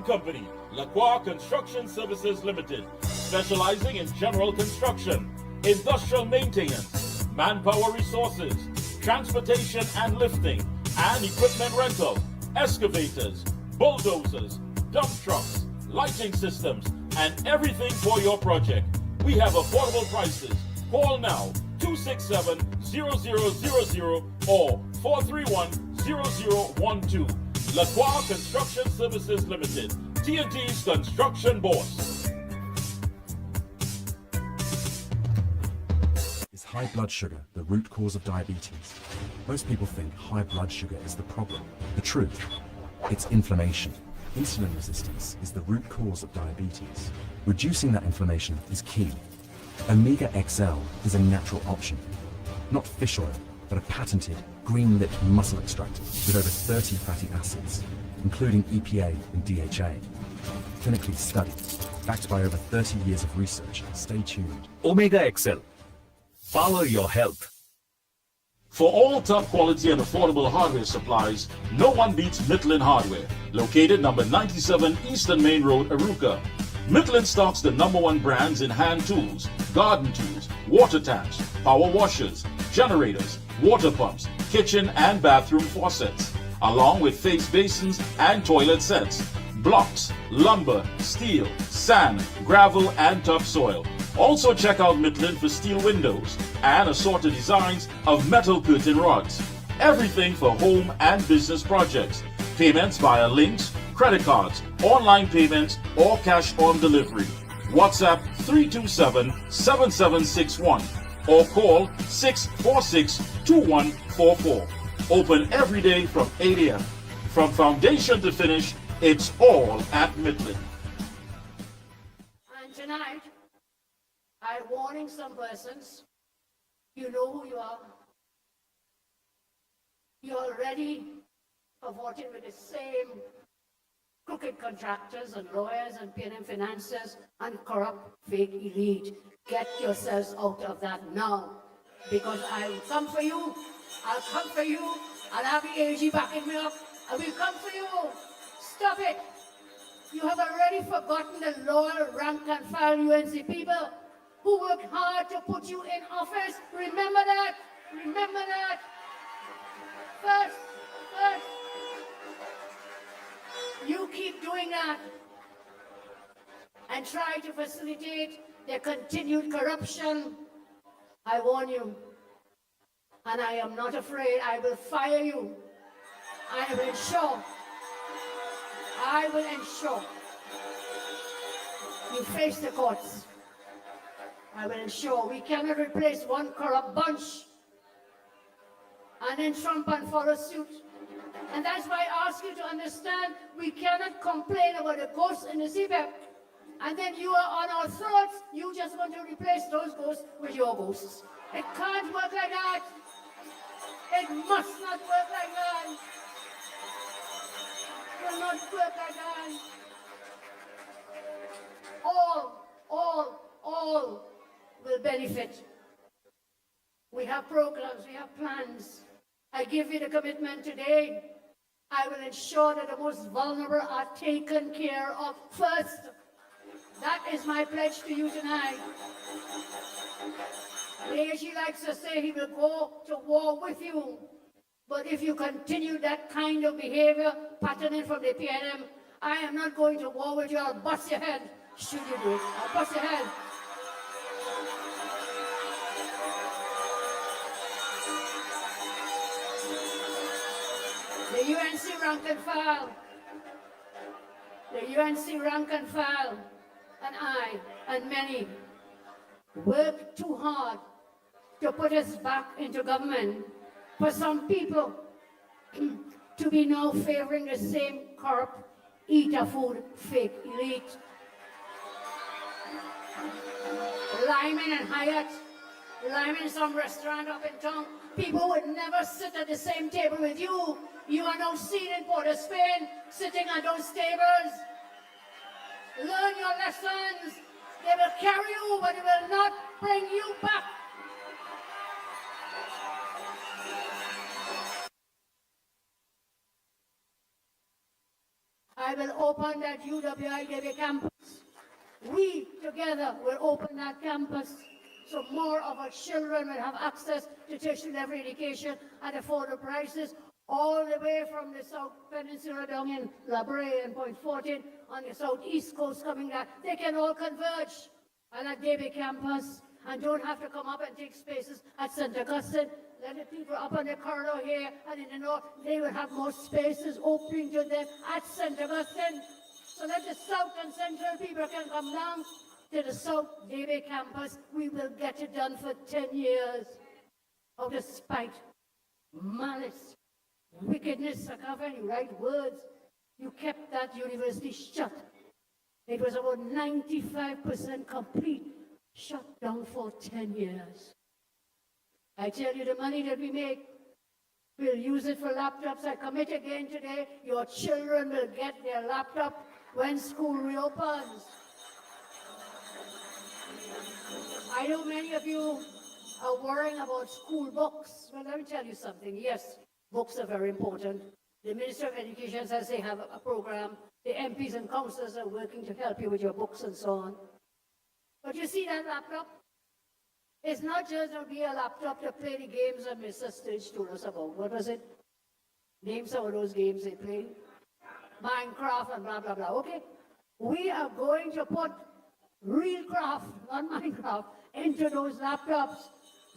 company, Lacroix Construction Services Limited, specializing in general construction, industrial maintenance, manpower resources, transportation and lifting, and equipment rental, excavators, bulldozers, dump trucks, lighting systems, and everything for your project. We have affordable prices. Call now, 267-0000 or 431-0012. Lacroix Construction Services Limited, TNT's construction boss. Is high blood sugar the root cause of diabetes? Most people think high blood sugar is the problem. The truth, it's inflammation. Insulin resistance is the root cause of diabetes. Reducing that inflammation is key. Omega XL is a natural option. Not fish oil, but a patented green-lipped muscle extractor with over 30 fatty acids, including EPA and DHA. Clinically studied, backed by over 30 years of research. Stay tuned. Omega XL. Power your health. For all top quality and affordable hardware supplies, no one beats Midland Hardware, located number 97 Eastern Main Road, Arouca. Midland stocks the #1 brands in hand tools, garden tools, water taps, power washers, generators, water pumps, kitchen and bathroom faucets, along with face basins and toilet sets, blocks, lumber, steel, sand, gravel and topsoil. Also check out Midland for steel windows and assorted designs of metal curtain rods. Everything for home and business projects. Payments via links, credit cards, online payments, or cash on delivery. WhatsApp 327-7761 or call 646-2144. Open every day from 8 a.m. From foundation to finish, it's all at Midland. And tonight, I'm warning some persons. You know who you are. You're already cavorting with the same crooked contractors and lawyers and P&M financiers and corrupt fake elite. Get yourselves out of that now, because I will come for you. I'll come for you. I'll have the AG backing me up. I will come for you. Stop it. You have already forgotten the loyal rank and file UNC people who worked hard to put you in office. Remember that. Remember that. First, you keep doing that and try to facilitate their continued corruption. I warn you, and I am not afraid. I will fire you. I will ensure you face the courts. I will ensure we cannot replace one corrupt bunch and then trump and follow suit. And that's why I ask you to understand, we cannot complain about the ghosts in the CPEP. And then you are on our throats, you just want to replace those ghosts with your ghosts. It can't work like that. It must not work like that. It will not work like that. All will benefit. We have programs, we have plans. I give you the commitment today. I will ensure that the most vulnerable are taken care of first. That is my pledge to you tonight. The AG likes to say he will go to war with you. But if you continue that kind of behavior, patterning from the PNM, I am not going to war with you. I'll bust your head. Should you do it? I'll bust your head. The UNC rank and file, and I, and many, worked too hard to put us back into government. For some people to be now favoring the same corrupt, eat-a-food fake elite. Lyman and Hyatt, Lyman some restaurant up in town, people would never sit at the same table with you. You are now seen in Port of Spain, sitting at those tables. Learn your lessons. They will carry you, but they will not bring you back. I will open that UWI campus. We together will open that campus so more of our children will have access to tertiary level education at affordable prices, all the way from the South Peninsula down in La Brea and Point 14 on the southeast coast coming down. They can all converge at that DB campus and don't have to come up and take spaces at St. Augustine. Let the people up on the corridor here and in the north, they will have more spaces opening to them at St. Augustine. So that the south and central people can come down to the South DB campus. We will get it done for 10 years. Out of spite, malice, wickedness, I can't find the right words. You kept that university shut. It was about 95% complete, shut down for 10 years. I tell you, the money that we make, we'll use it for laptops. I commit again today, your children will get their laptop when school reopens. I know many of you are worrying about school books. Well, let me tell you something. Yes, books are very important. The Minister of Education says they have a program. The MPs and councillors are working to help you with your books and so on. But you see that laptop? It's not just going to be a laptop to play the games that Mr. Sturge told us about. What was it? Name some of those games they play. Minecraft and blah, blah, blah. Okay? We are going to put real craft, not Minecraft, into those laptops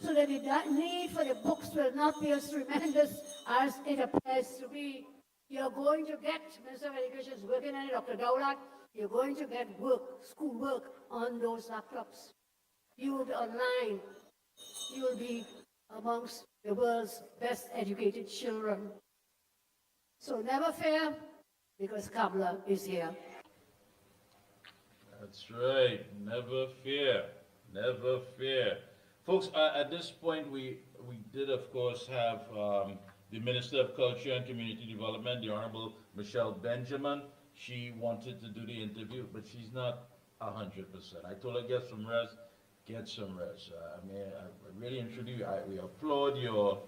so that the need for the books will not be as tremendous as it appears to be. You're going to get, Minister of Education is working on it, Dr. Dowlat, you're going to get work, school work on those laptops. You will be online. You will be amongst the world's best educated children. So never fear, because Kabla is here. That's right. Never fear. Never fear. Folks, at this point, we did, of course, have the Minister of Culture and Community Development, the Honorable Michelle Benjamin. She wanted to do the interview, but she's not 100%. I told her, get some rest. Get some rest. I really and truly, we applaud your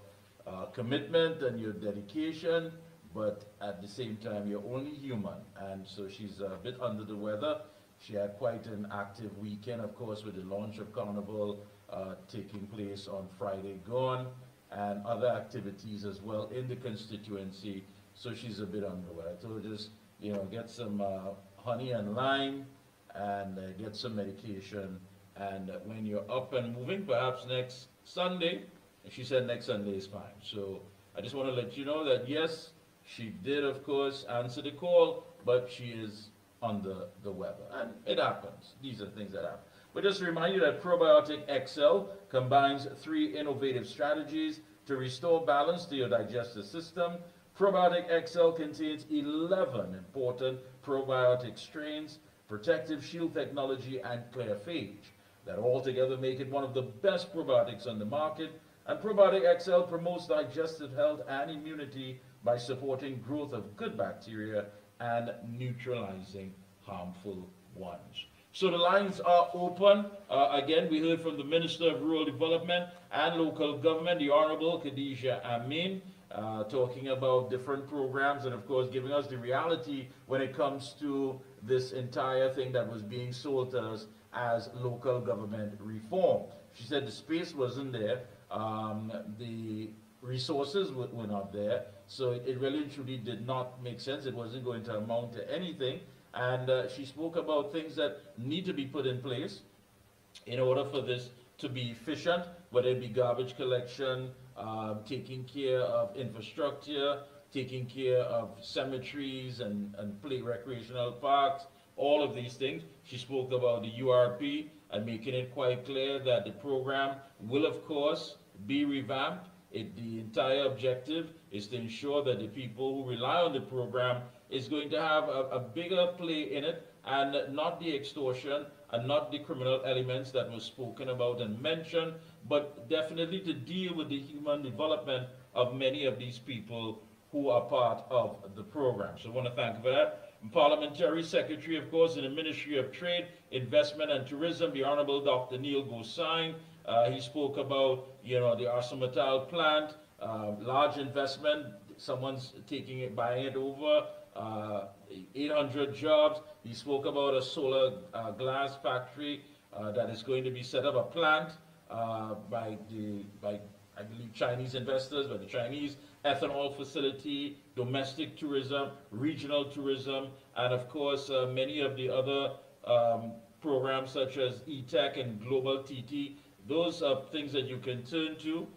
commitment and your dedication, but at the same time, you're only human. And so she's a bit under the weather. She had quite an active weekend, of course, with the launch of Carnival taking place on Friday gone, and other activities as well in the constituency. So she's a bit under the weather. I told her just, get some honey and lime and get some medication. And when you're up and moving, perhaps next Sunday, and she said next Sunday is fine. So I just want to let you know that yes, she did, of course, answer the call, but she is under the weather. And it happens. These are things that happen. But just to remind you that Probiotic XL combines 3 innovative strategies to restore balance to your digestive system. Probiotic XL contains 11 important probiotic strains, protective shield technology, and clearphage that all together make it one of the best probiotics on the market. And Probiotic XL promotes digestive health and immunity by supporting growth of good bacteria and neutralizing harmful ones. So the lines are open. Again, we heard from the Minister of Rural Development and Local Government, the Honorable Khadija Amin, talking about different programs and, of course, giving us the reality when it comes to this entire thing that was being sold to us as local government reform. She said the space wasn't there, the resources were not there, so it really truly did not make sense. It wasn't going to amount to anything. And she spoke about things that need to be put in place in order for this to be efficient, whether it be garbage collection, taking care of infrastructure, taking care of cemeteries and play recreational parks, all of these things. She spoke about the URP and making it quite clear that the program will, of course, be revamped. The entire objective is to ensure that the people who rely on the program is going to have a bigger play in it, and not the extortion and not the criminal elements that were spoken about and mentioned, but definitely to deal with the human development of many of these people who are part of the program. So I want to thank you for that. Parliamentary Secretary, of course, in the Ministry of Trade, Investment and Tourism, the Honorable Dr. Neil Gosain. He spoke about, the ArcelorMittal plant, large investment, someone's buying it over, 800 jobs. He spoke about a solar glass factory that is going to be set up, a plant by I believe Chinese investors, by the Chinese ethanol facility, domestic tourism, regional tourism, and of course many of the other programs such as E-Tech and Global TT. Those are things that you can turn to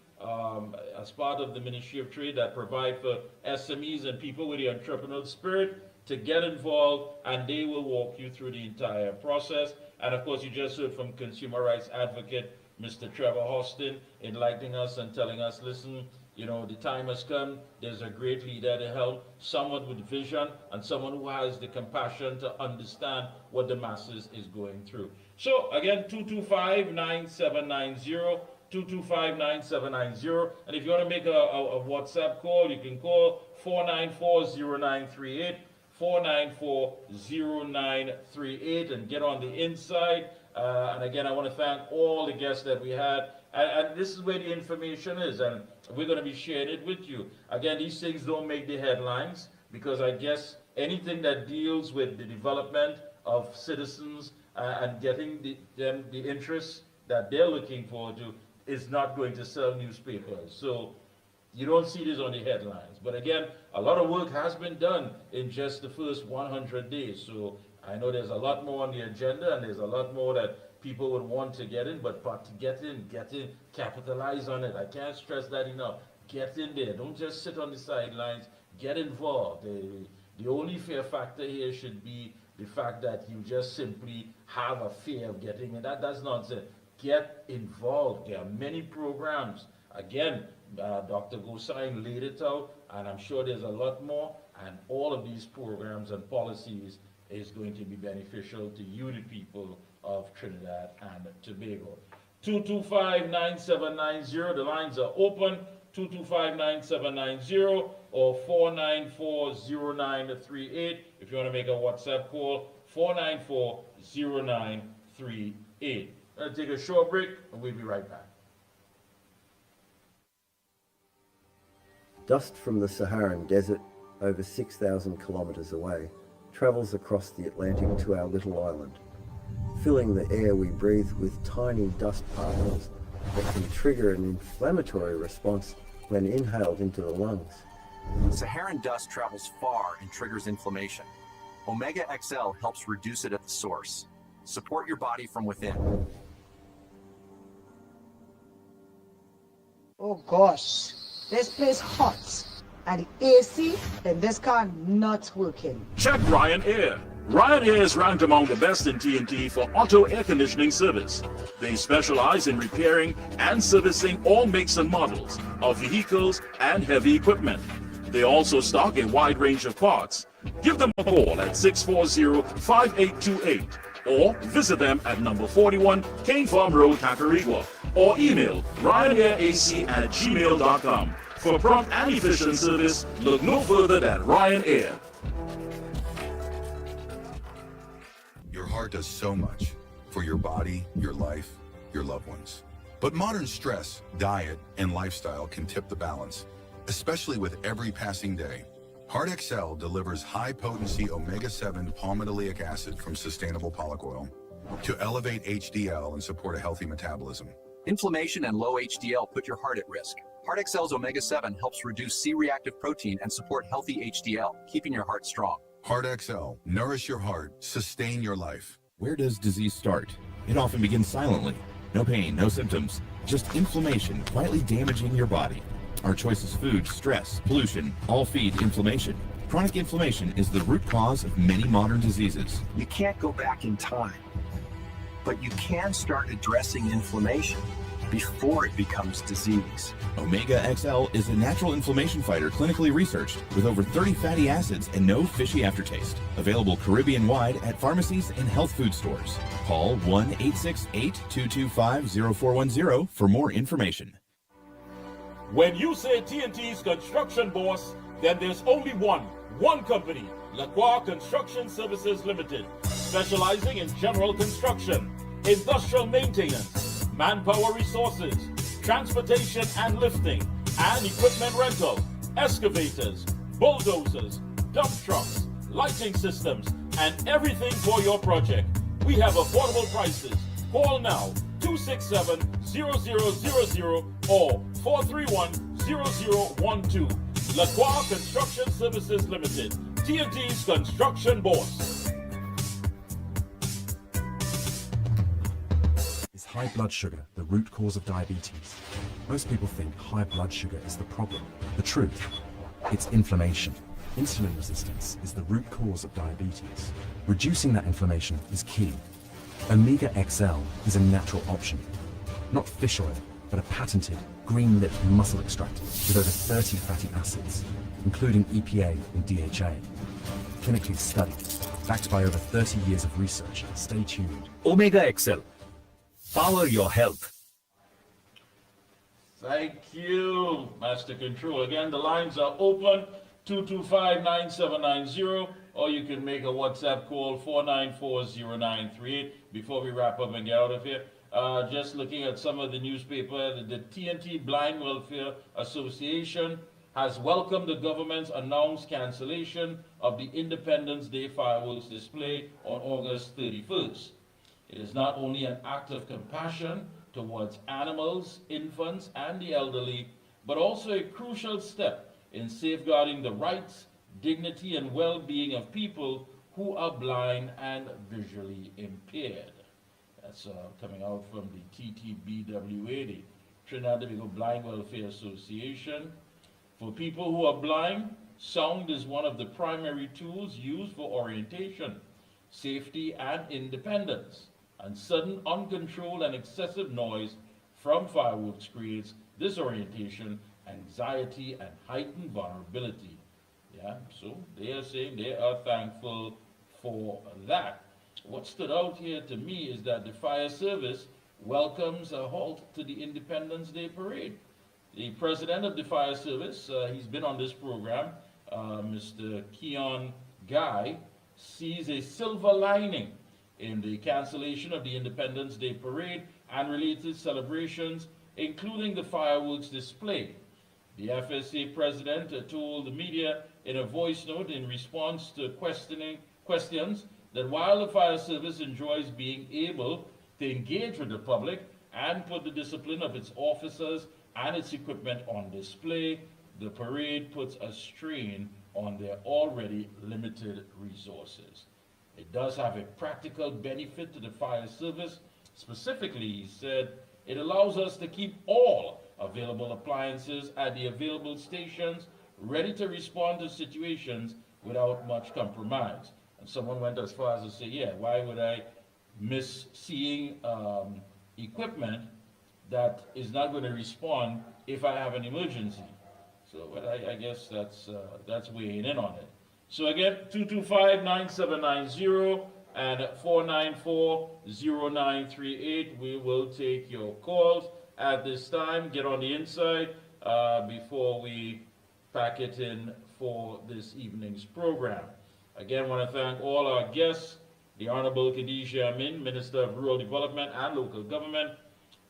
as part of the Ministry of Trade that provide for SMEs and people with the entrepreneurial spirit to get involved, and they will walk you through the entire process. And of course, you just heard from consumer rights advocate Mr. Trevor Hostin, enlightening us and telling us, listen, the time has come. There's a great leader to help, someone with vision and someone who has the compassion to understand what the masses is going through. So again, 225-9790, 225-9790. And if you want to make a WhatsApp call, you can call 494-0938, 494-0938, and get on the inside. And again, I want to thank all the guests that we had. And this is where the information is, and we're going to be sharing it with you. Again, these things don't make the headlines, because I guess anything that deals with the development of citizens and getting them the interests that they're looking forward to is not going to sell newspapers. So you don't see this on the headlines. But again, a lot of work has been done in just the first 100 days. So I know there's a lot more on the agenda and there's a lot more that people would want to get in, but to get in, capitalize on it. I can't stress that enough. Get in there. Don't just sit on the sidelines. Get involved. The only fear factor here should be the fact that you just simply have a fear of getting in. That's nonsense. Get involved. There are many programs. Again, Dr. Gosain laid it out, and I'm sure there's a lot more, and all of these programs and policies is going to be beneficial to you, the people of Trinidad and Tobago. 225-9790, the lines are open, 225-9790 or 494-0938. If you want to make a WhatsApp call, 494-0938. Let's take a short break, and we'll be right back. Dust from the Saharan desert, over 6,000 kilometers away, travels across the Atlantic to our little island, filling the air we breathe with tiny dust particles that can trigger an inflammatory response when inhaled into the lungs. Saharan dust travels far and triggers inflammation. Omega XL helps reduce it at the source. Support your body from within. Oh gosh, this place hot. And the AC in this car not working. Check Ryan Air. Ryan Air is ranked among the best in TNT for auto air conditioning service. They specialize in repairing and servicing all makes and models of vehicles and heavy equipment. They also stock a wide range of parts. Give them a call at 640-5828 or visit them at number 41 Cane Farm Road, Tacarigua, or email ryanairac@gmail.com. For prompt and efficient service, look no further than Ryan Air. Your heart does so much for your body, your life, your loved ones. But modern stress, diet, and lifestyle can tip the balance, especially with every passing day. Heart XL delivers high-potency omega-7 palmitoleic acid from sustainable pollock oil to elevate HDL and support a healthy metabolism. Inflammation and low HDL put your heart at risk. Heart XL's omega-7 helps reduce C-reactive protein and support healthy HDL, keeping your heart strong. Heart XL, nourish your heart, sustain your life. Where does disease start? It often begins silently. No pain, no symptoms, just inflammation quietly damaging your body. Our choice is food, stress, pollution, all feed inflammation. Chronic inflammation is the root cause of many modern diseases. You can't go back in time, but you can start addressing inflammation before it becomes disease. Omega XL is a natural inflammation fighter clinically researched with over 30 fatty acids and no fishy aftertaste. Available Caribbean-wide at pharmacies and health food stores. Call 1-868-225-0410 for more information. When you say TNT's construction boss, then there's only one company, Lacroix Construction Services Limited, specializing in general construction, industrial maintenance, manpower resources, transportation and lifting, and equipment rental, excavators, bulldozers, dump trucks, lighting systems, and everything for your project. We have affordable prices. Call now, 267-0000 or 431-0012. Lacroix Construction Services Limited, TNT's construction boss. Is high blood sugar the root cause of diabetes? Most people think high blood sugar is the problem. The truth, it's inflammation. Insulin resistance is the root cause of diabetes. Reducing that inflammation is key. Omega XL is a natural option. Not fish oil, but a patented green-lipped muscle extractor with over 30 fatty acids, including EPA and DHA. Clinically studied, backed by over 30 years of research. Stay tuned. Omega XL. Power your health. Thank you, Master Control. Again, the lines are open, 225-9790, or you can make a WhatsApp call, 494-0938. Before we wrap up and get out of here, just looking at some of the newspaper, the TNT Blind Welfare Association has welcomed the government's announced cancellation of the Independence Day fireworks display on August 31st. It is not only an act of compassion towards animals, infants, and the elderly, but also a crucial step in safeguarding the rights, dignity, and well-being of people who who are blind and visually impaired. That's coming out from the TTBWA, the Trinidad and Tobago Blind Welfare Association. For people who are blind, sound is one of the primary tools used for orientation, safety, and independence. And sudden, uncontrolled, and excessive noise from fireworks creates disorientation, anxiety, and heightened vulnerability. Yeah, so they are saying they are thankful for that. What stood out here to me is that the fire service welcomes a halt to the Independence Day parade. The president of the fire service, he's been on this program, Mr. Keon Guy, sees a silver lining in the cancellation of the Independence Day parade and related celebrations, including the fireworks display. The FSA president told the media in a voice note in response to questions that while the fire service enjoys being able to engage with the public and put the discipline of its officers and its equipment on display, the parade puts a strain on their already limited resources. It does have a practical benefit to the fire service. Specifically, he said, it allows us to keep all available appliances at the available stations ready to respond to situations without much compromise. And someone went as far as to say, yeah, why would I miss seeing equipment that is not going to respond if I have an emergency? So well, I guess that's weighing in on it. So again, 225-9790 and 494-0938. We will take your calls at this time. Get on the inside before we pack it in for this evening's program. Again, I want to thank all our guests, the Honorable Khadija Amin, Minister of Rural Development and Local Government,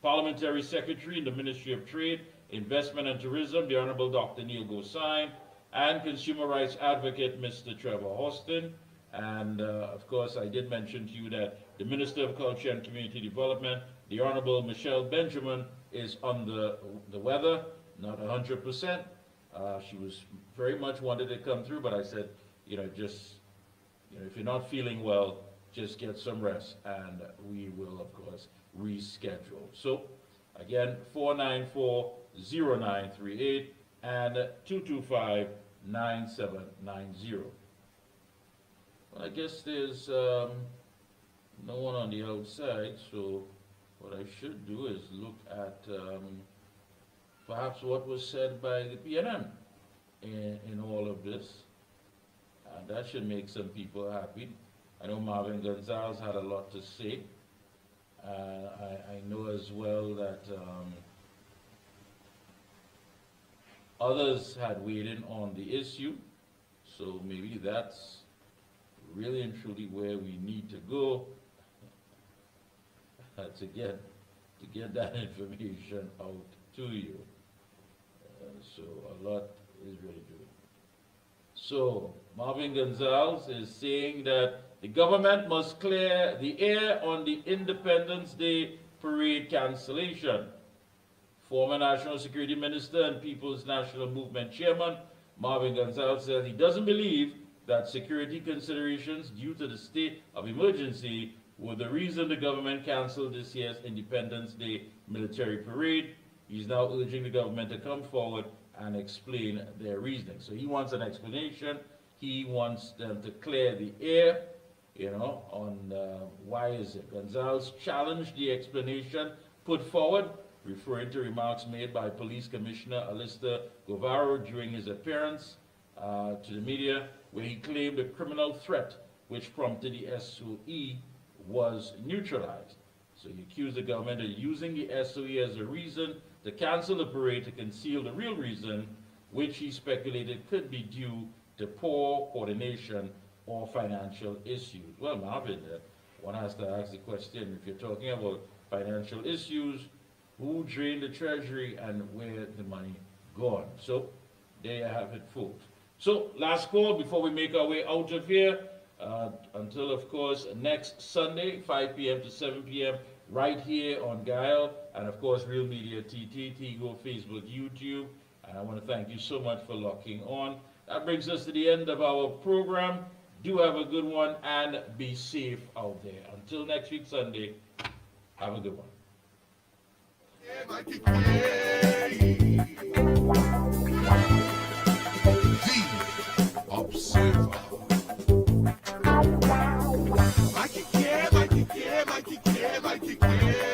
Parliamentary Secretary in the Ministry of Trade, Investment and Tourism, the Honorable Dr. Neil Gosine, and Consumer Rights Advocate, Mr. Trevor Austin. And of course, I did mention to you that the Minister of Culture and Community Development, the Honorable Michelle Benjamin, is under the weather, not 100%. She was very much wanted to come through, but I said, just, if you're not feeling well, just get some rest, and we will, of course, reschedule. So, again, 494-0938 and 225-9790. Well, I guess there's no one on the outside, so what I should do is look at perhaps what was said by the PNM in all of this. And that should make some people happy. I know Marvin Gonzalez had a lot to say. I know as well that others had weighed in on the issue, so maybe that's really and truly where we need to go to get that information out to you. So a lot is really doing. So Marvin Gonzalez is saying that the government must clear the air on the Independence Day parade cancellation. Former National Security Minister and People's National Movement Chairman Marvin Gonzalez says he doesn't believe that security considerations due to the state of emergency were the reason the government canceled this year's Independence Day military parade. He's now urging the government to come forward and explain their reasoning. So he wants an explanation. He wants them to clear the air, on why is it. Gonzalez challenged the explanation put forward, referring to remarks made by Police Commissioner Alistair Guevara during his appearance to the media, where he claimed the criminal threat which prompted the SOE was neutralized. So he accused the government of using the SOE as a reason to cancel the parade to conceal the real reason, which he speculated could be due to poor coordination or financial issues. Well, Marvin, one has to ask the question, if you're talking about financial issues, who drained the treasury and where the money gone? So there you have it, folks. So last call before we make our way out of here, until of course next Sunday, 5 p.m. to 7 p.m. right here on Guile, and of course Real Media TT, Tigo, Facebook, YouTube. And I want to thank you so much for locking on. That brings us to the end of our program. Do have a good one and be safe out there. Until next week, Sunday, have a good one. The Observer. Mickie Kerr, Mickie Kerr, Mickie Kerr, Mickie Kerr.